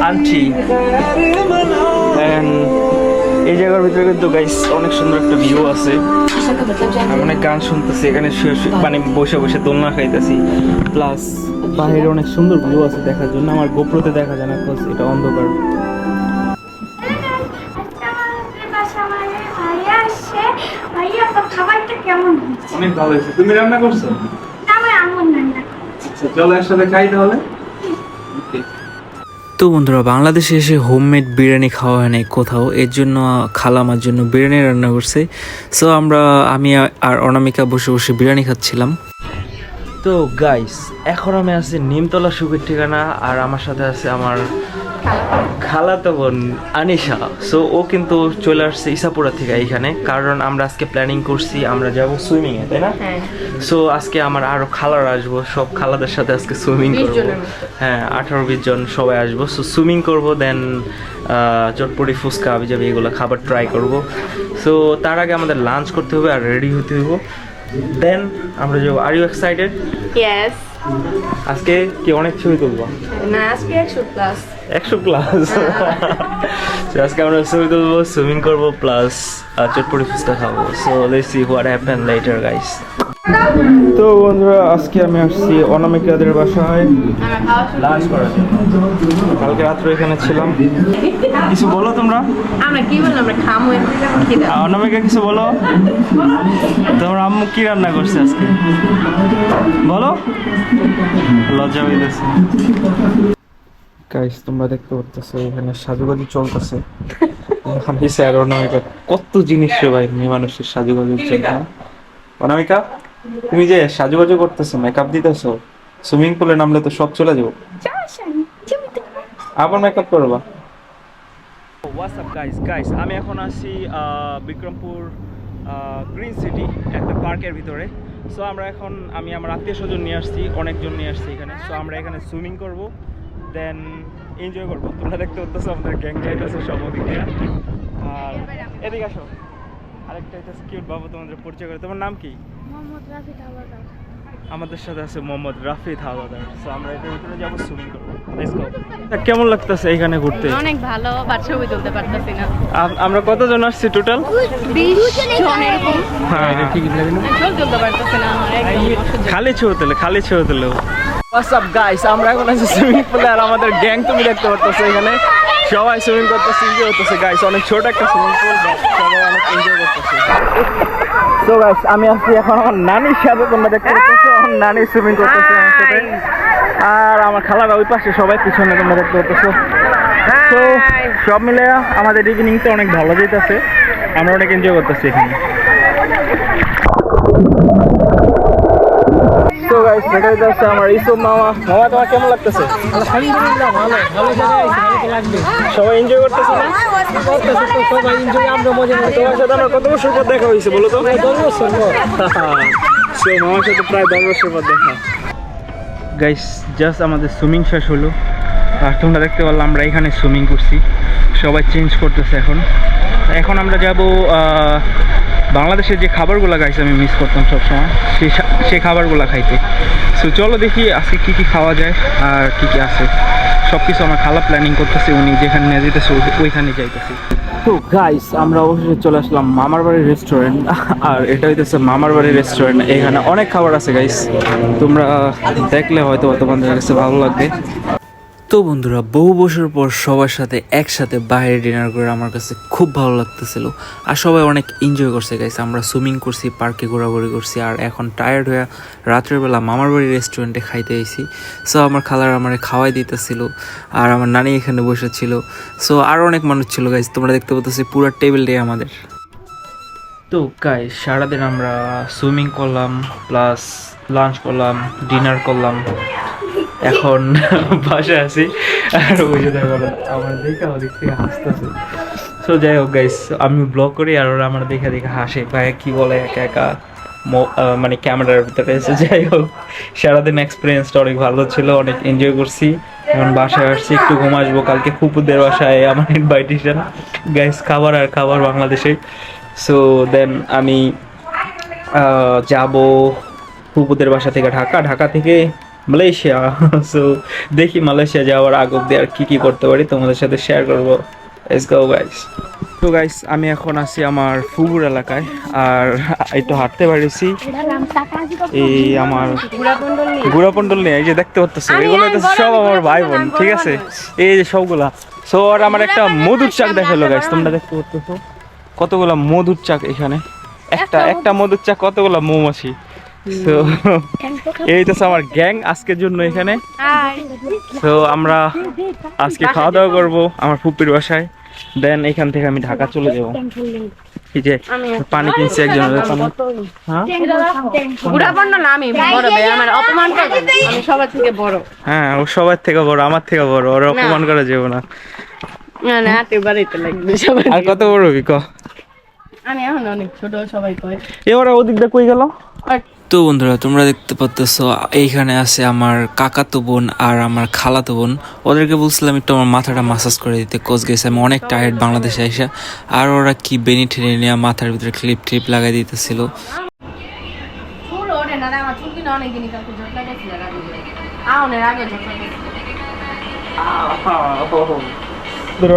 auntie and এই জায়গার ভিতরে কিন্তু গাইস অনেক সুন্দর একটা ভিউ আছে। আমি অনেক গান শুনতেছি এখানে মানে বসে বসে দোলনা খাইতেছি, প্লাস বাইরে অনেক সুন্দর ভিউ আছে দেখার জন্য। আমার গোপ্রোতে দেখা যায় না, কজ এটা অন্ধকার। অনেক ভালো হয়েছে। তুমি রান্না করছো? চলো একসাথে খাই তাহলে। তো বন্ধুরা, বাংলাদেশে এসে হোমমেড বিরিয়ানি খাওয়া হয় নাই কোথাও, এর জন্য খালা আমার জন্য বিরিয়ানি রান্না করছে। সো আমি আর অনামিকা বসে বসে বিরিয়ানি খাচ্ছিলাম। তো গাইস, এখন আমি আছি নিমতলা সুখের ঠিকানা, আর আমার সাথে আছে আমার খালাতো বোন আনিশা। সো ও কিন্তু চলে আসছে ইসাপুরা থেকে এইখানে, কারণ আমরা আজকে প্ল্যানিং করছি আমরা যাব সুইমিং এ, তাই না? সো আজকে আমার আরো খালার আসবো, সব খালাদের সাথে আজকে সুইমিং করব। হ্যাঁ, 18-20 জন সবাই আসবো। সো সুইমিং করব, দেন চটপটি ফুচকা আবিজাবি এগুলো খাবার ট্রাই করব। সো তার আগে আমাদের লাঞ্চ করতে হবে আর রেডি হতে হবে, দেন আমরা যাবো। Are you excited? ইয়েস। আজকে কি অনেক ছবি তুলবো? না, আজকে 100 প্লাস। 100 প্লাস। আজকে আমরা ছবি তুলবো, সুইমিং করবো, প্লাস চটপটি ফুচকা খাবো। So let's see what happen letter guys. তো বন্ধুরা, আজকে আমি আসছি অনামিকাদের বাসায় লাঞ্চ করার জন্য। কালকে রাত্রে এখানে ছিলাম। কিছু বলো তোমরা। আমরা কি বললাম, আমরা খামো খেতে। অনামিকা কিছু বলো। তোমার আম্মু কি রান্না করছে আজকে বলো। লজ্জা হইতেছে। গাইস, তোমরা দেখতে পাচ্ছো এখানে সাজুগুজু চলতেছে। অনামিকা কত জিনিস রে ভাই, মেয়ে মানুষের সাজুগুজুর জন্য। অনামিকা, তুমি যে সাজুগুজু করতেছো, মেকআপ দিতেছো, সুইমিং পুলে নামলে তো সব চলে যাবো। আবার মেকআপ করবা। হোয়াটস আপ গাইস, আমি এখন আছি বিক্রমপুর গ্রিন সিটি একটা পার্কের ভিতরে। সো আমি আমার আত্মীয় স্বজন নিয়ে আসছি, অনেকজন নিয়ে আসছি এখানে। সো আমরা এখানে সুইমিং করব, দেন এনজয় করবো। তোমরা দেখতে পাচ্ছ আমাদের গ্যাং যাইতেছে সব ওদিক দিয়ে। আর এদিকে আসো, আরেকটা হইতেছে কিউট বাবু, তোমাদের পরিচয় করে। তোমার নাম কি? মোহাম্মদ রাফিদ হাওলাদার। আমাদের সাথে আছে মোহাম্মদ রাফিদ হাওলাদার। সো আমরা এটার ভিতরে যাবো, সুইমিং করবো। Let's go. কেমন লাগতেছে এখানে ঘুরতে? অনেক ভালো, বাট ছবি তুলতে পারতেছি না। আমরা কতজন আসছি টোটাল? 20 জন এরকম। হ্যাঁ, এটা ঠিক লাগে না। ছবি তুলতে পারতেছি না, আমার একদম খালি ছবি তুলে। হোয়াটস আপ গাইস, আমরা এখন আছি সুইমিং পুলে, আর আমাদের গ্যাং তুমি দেখতে পাচ্ছো এখানে সবাই সুইমিং করতেছে, এনজয় করতেছে। গাইস, অনেক ছোট একটা সুইমিং পুল, সবাই অনেক এনজয় করতেছে। তো গাইস, আমি আছি এখন আমার নানির সাথে। তোমরা দেখতে পাচ্ছ আমার নানি সুইমিং করতেছে আমার সাথে, আর আমার খালারা ওই পাশে, সবাই পিছনে তোমরা দেখতে পাচ্ছ। তো সব মিলে আমাদের ইভিনিংটা অনেক ভালো যেতেছে, আমরা অনেক এনজয় করতেছি এখানে। তো গাইস, এটা হচ্ছে আমার ইসব মামা। মামা, তোমার কেমন লাগতেছে? আলহামদুলিল্লাহ, ভালো জায়গায় ভালো লাগবে। সবাই এনজয় করতেছে না? সবাই এনজয়, আমরা মজা করতে। তোমার সাথে আমার কত বছর পর দেখা হয়েছে বলো তো? 10 বছর পর। সো মামার সাথে প্রায় 10 বছর পর দেখা। গাইস, জাস্ট আমাদের সুইমিং শেষ হলো, আর তোমরা দেখতে পারলাম আমরা এখানে সুইমিং করছি। সবাই চেঞ্জ করতেছে এখন আমরা যাব বাংলাদেশের যে খাবারগুলো গাইছে আমি মিস করতাম সবসময়, সেই খাবারগুলো খাইতে। সো চলো দেখি আজকে কী কী খাওয়া যায় আর কী কী আছে। সব কিছু আমার খালা প্ল্যানিং করতেছে, উনি যেখানে নিয়ে যেতেছে ওইখানে যাইতেছি। তো গাইস, আমরা অবশ্যই চলে আসলাম মামার বাড়ির রেস্টুরেন্ট, আর এটা হইতেছে মামার বাড়ির রেস্টুরেন্ট। এখানে অনেক খাবার আছে গাইস, তোমরা দেখলে হয়তো তোমাদের কাছে ভালো লাগবে। তো বন্ধুরা, বহু বছর পর সবার সাথে একসাথে বাইরে ডিনার করে আমার কাছে খুব ভালো লাগতেছিল, আর সবাই অনেক এনজয় করছে গাইস। আমরা সুইমিং করছি, পার্কে ঘোরাঘুরি করছি, আর এখন টায়ার্ড হয়ে রাত্রের বেলা মামার বাড়ির রেস্টুরেন্টে খাইতে আইছি। সো আমার খালার আমারে খাওয়াই দিতেছিল, আর আমার নানি এখানে বসেছিল। সো আরও অনেক মানুষ ছিল গাইস, তোমরা দেখতে পাচ্ছি পুরো টেবিলটাই আমাদের। তো গাইস, সারাদিন আমরা সুইমিং করলাম, প্লাস লাঞ্চ করলাম, ডিনার করলাম, এখন বাসায় আছি। আর ওই যে দেখো আমার দেখে ওদিক থেকে হাসতেছে। সো যাই হোক গাইস, আমি ব্লগ করি আর ওরা আমার দেখে হাসে, ভাই কি বলে একা একা মানে ক্যামেরার ভিতরে এসে। যাই হোক, সারাদিন এক্সপিরিয়েন্সটা অনেক ভালো ছিল, অনেক এনজয় করছি। এখন বাসায় আসছি, একটু ঘুম আসবো। কালকে ফুপুদের বাসায় আমার ইনভাইটেশন, গাইস খাবার আর খাবার বাংলাদেশে। সো দেন আমি যাব ফুপুদের বাসা থেকে ঢাকা, ঢাকা থেকে মালয়েশিয়া। সো দেখি মালয়েশিয়া যাওয়ার আগ অব্দি আর কি কি করতে পারি তোমাদের সাথে শেয়ার করবো। Let's go guys. তো গাইস, আমি এখন আছি আমার ফুপুর এলাকায়, আর একটু হাঁটতে পারিছি। এই আমার গুড়াপন্ডল নিয়ে এই যে দেখতে পাচ্ছ, এগুলো তো সব আমার ভাই বোন, ঠিক আছে? এই যে সবগুলা। সো আর আমার একটা মধুর চাক দেখালো গাইস, তোমরা দেখতে পাচ্ছ কতগুলা মধুর চাক এখানে। একটা মধুর চাক কতগুলা মৌমাছি। তো এই তো আমার গ্যাং আজকের জন্য এখানে। তো আমরা আজকে খাওয়া দাওয়া করবো আমার ফুপির বাসায়, দেন এখান থেকে আমি ঢাকা চলে যাব। এই যে পানি কিনছি একজনের পানি। হ্যাঁ হ্যাঁ, ও সবার থেকে বড়, আমার থেকে বড়, ওর অপমান করা যাবে না। আর কত বড় হবি ক? আমি এখন অনেক ছোট, সবাই কয়। এবার ওদিক দিয়ে কই গেল? তো বন্ধুরা, তোমরা দেখতে পাচ্ছ এইখানে আছে আমার কাকাতো বোন আর আমার খালাতো বোন। ওদেরকে বলছিলাম একটু আমার মাথাটা মাসাজ করে দিতে, কোচ গেছে, আমি অনেক টায়ার্ড বাংলাদেশে এসে। আর ওরা কি বেনি ঠেনে নিয়ে মাথার ভিতরে ক্লিপ লাগাই দিতেছিল।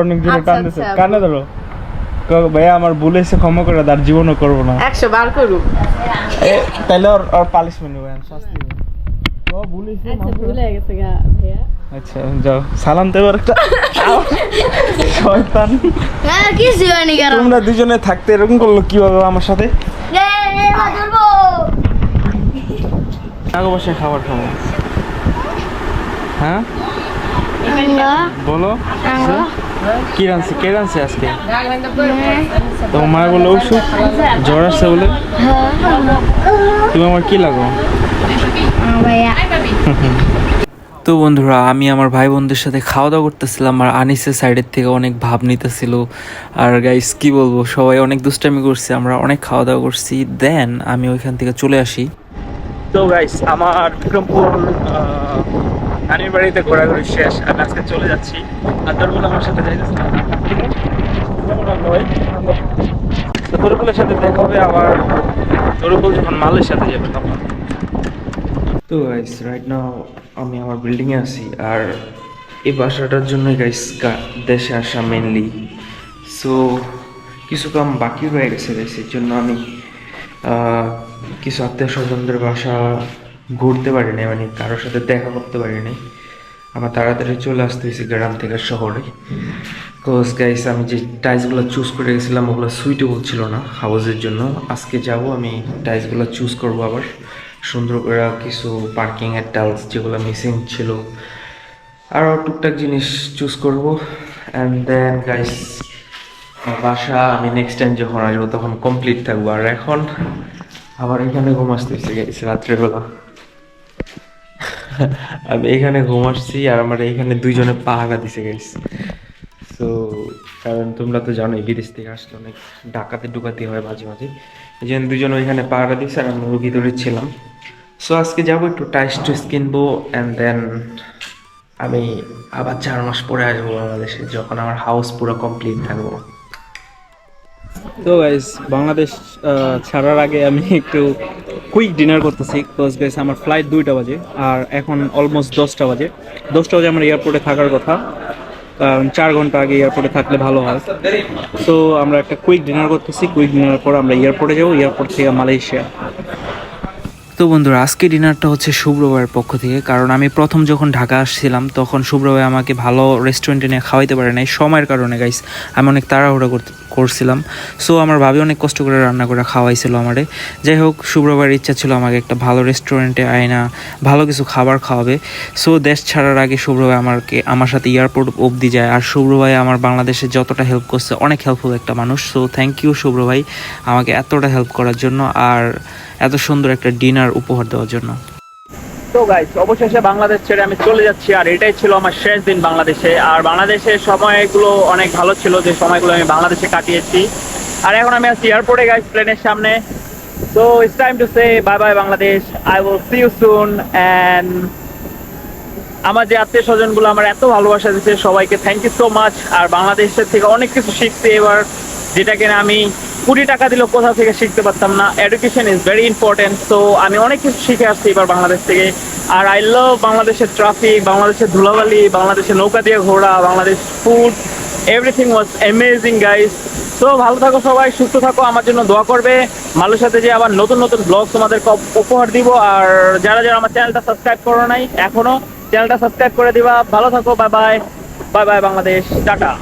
অনেক জোরে কান্দেছে, কান্না ধরো। ভাইয়া আমার ভুল হয়েছে, ক্ষমা করে তার জীবনও করবো না। 100 বার করু। তাহলে ওর পালিশমেন্ট হবে, শাস্তি হবে। ও ভুল হয়েছে, ভুলে গেছে গা ভাইয়া। আচ্ছা যাও, সালাম তো এবার একটা। শয়তান, তোমরা দুজনে থাকতে এরকম করলো কিভাবে আমার সাথে? আগে বসে খাবার খাবো। হ্যাঁ বলো, কি রাঁধছে, কে রাঁধছে আজকে? তোমার মা বলে ওষুধ জ্বর আসছে বলে। তুমি আমার কি লাগো? তো বন্ধুরা, আমি আমার ভাই বোনদের সাথে খাওয়া দাওয়া করতেছিলাম, আর আনিসের সাইডের থেকে অনেক ভাব নিতেছিল। আর গাইস কি বলবো, সবাই অনেক দুষ্টামি করছে, আমরা অনেক খাওয়া দাওয়া করছি। দেন আমি ওইখান থেকে চলে আসি। তো গাইস, আমার বিক্রমপুর নানির বাড়িতে ঘোরাঘুরি শেষ, আমি আজকে চলে যাচ্ছি। আর তোরগুলো আমার সাথে যাইতেছে না, তোরগুলোর সাথে দেখা হবে আবার তোরগুলো যখন মালের সাথে যাবে তখন। তো গাইস, রাইট নাও আমি আমার বিল্ডিংয়ে আছি, আর এই বাসাটার জন্য গাইস দেশে আসা মেনলি। সো কিছু কাম বাকি রয়ে গেছে গাইস, এর জন্য আমি কিছু আত্মীয় স্বজনদের বাসা ঘুরতে পারি নাই, মানে কারোর সাথে দেখা করতে পারি নাই। আমার তাড়াতাড়ি চলে আসতে হয়েছে গ্রাম থেকে শহরে। বিকজ গাইস, আমি যে টাইলসগুলো চুজ করে গেছিলাম ওগুলো সুইটেবল ছিল না হাউসের জন্য। আজকে যাব আমি টাইলসগুলো চুজ করব, আবার সুন্দর করে কিছু পার্কিংয়ের টাইলস যেগুলো মিসিং ছিল, আরও টুকটাক জিনিস চুজ করব। অ্যান্ড দেন গাইস, বাসা আমি নেক্সট টাইম যখন আসবো তখন কমপ্লিট থাকবো। আর এখন আবার এখানে ঘুম আসতেছে গাইস রাত্রেবেলা। আমি এখানে ঘুম আসছি, আর আমার এখানে দুইজনে পাহারা দিছে গাইস। সো কারণ তোমরা তো জানোই বিদেশ থেকে আসলে অনেক ডাকাতি ডুকাতি হয় মাঝে মাঝে, এই জন্য দুজন ওইখানে পাহারা দিচ্ছে আর আমি ভিতরে ছিলাম। সো আজকে যাবো একটু টাইস টুইস কিনবো, অ্যান্ড দেন আমি আবার 4 মাস পরে আসবো বাংলাদেশে, যখন আমার হাউস পুরো কমপ্লিট থাকবো। তো গাইস, বাংলাদেশ ছাড়ার আগে আমি একটু কুইক ডিনার করতেছি। বিকজ গাইস, আমার ফ্লাইট 2টা বাজে, আর এখন অলমোস্ট 10টা বাজে। 10টা বাজে আমার এয়ারপোর্টে থাকার কথা, কারণ 4 ঘন্টা আগে এয়ারপোর্টে থাকলে ভালো হয়। সো আমরা একটা কুইক ডিনার করতেছি, কুইক ডিনার পর আমরা এয়ারপোর্টে যাবো, এয়ারপোর্ট থেকে মালয়েশিয়া। তো বন্ধুরা, আজকে ডিনারটা হচ্ছে শুভ্র ভাইয়ের পক্ষ থেকে, কারণ আমি প্রথম যখন ঢাকা আসছিলাম তখন শুভ্র ভাই আমাকে ভালো রেস্টুরেন্টে নিয়ে খাওয়াইতে পারে নাই সময়ের কারণে গাইস। আমি অনেক তাড়াহুড়া করছিলাম। সো আমার ভাবি অনেক কষ্ট করে রান্না করে খাওয়াইছিল আমারে। যাই হোক, শুভ্র ভাইয়ের ইচ্ছা ছিল আমাকে একটা ভালো রেস্টুরেন্টে আয়না ভালো কিছু খাবার খাওয়াবে। সো দেশ ছাড়ার আগে শুভ্র ভাই আমার সাথে এয়ারপোর্ট অবধি যায়, আর শুভ্র ভাই আমার বাংলাদেশে যতটা হেল্প করছে, অনেক হেল্পফুল একটা মানুষ। সো থ্যাংক ইউ শুভ্র ভাই আমাকে এতটা হেল্প করার জন্য, আর এত সুন্দর একটা ডিনার উপহার দেওয়ার জন্য। তো গাইস, অবশেষে বাংলাদেশ ছেড়ে আমি চলে যাচ্ছি, আর এটাই ছিল আমার শেষ দিন বাংলাদেশে। আর বাংলাদেশের সময়গুলো অনেক ভালো ছিল, যে সময়গুলো আমি বাংলাদেশে কাটিয়েছি। আর এখন আমি আছি এয়ারপোর্টে গাইস, প্লেনের সামনে। So it's time to say bye bye Bangladesh. I will see you soon and আমার যে আত্মীয় স্বজনগুলো আমার এত ভালোবাসা দিচ্ছে সবাইকে থ্যাংক ইউ সো মাচ। আর বাংলাদেশের থেকে অনেক কিছু শিখছি এবার, যেটাকে আমি কোটি টাকা দিলেও কোথাও থেকে শিখতে পারতাম না। Education is very important. So আমি অনেক কিছু শিখে আসছি এবার বাংলাদেশ থেকে। আর আই লাভ বাংলাদেশের ট্রাফিক, বাংলাদেশের ধুলাবালি, বাংলাদেশের নৌকা দিয়ে ঘোরা, Bangladesh food, everything was amazing guys. So ভালো থাকো সবাই, সুস্থ থাকো, আমার জন্য দোয়া করবে। মালয়েশিয়াতে যে আবার নতুন নতুন ব্লগ তোমাদেরকে উপহার দিব। আর যারা যারা আমার চ্যানেলটা সাবস্ক্রাইব করো নাই এখনো, চ্যানেলটা সাবস্ক্রাইব করে দিবা। ভালো থাকো, bye bye, bye bye Bangladesh, tata.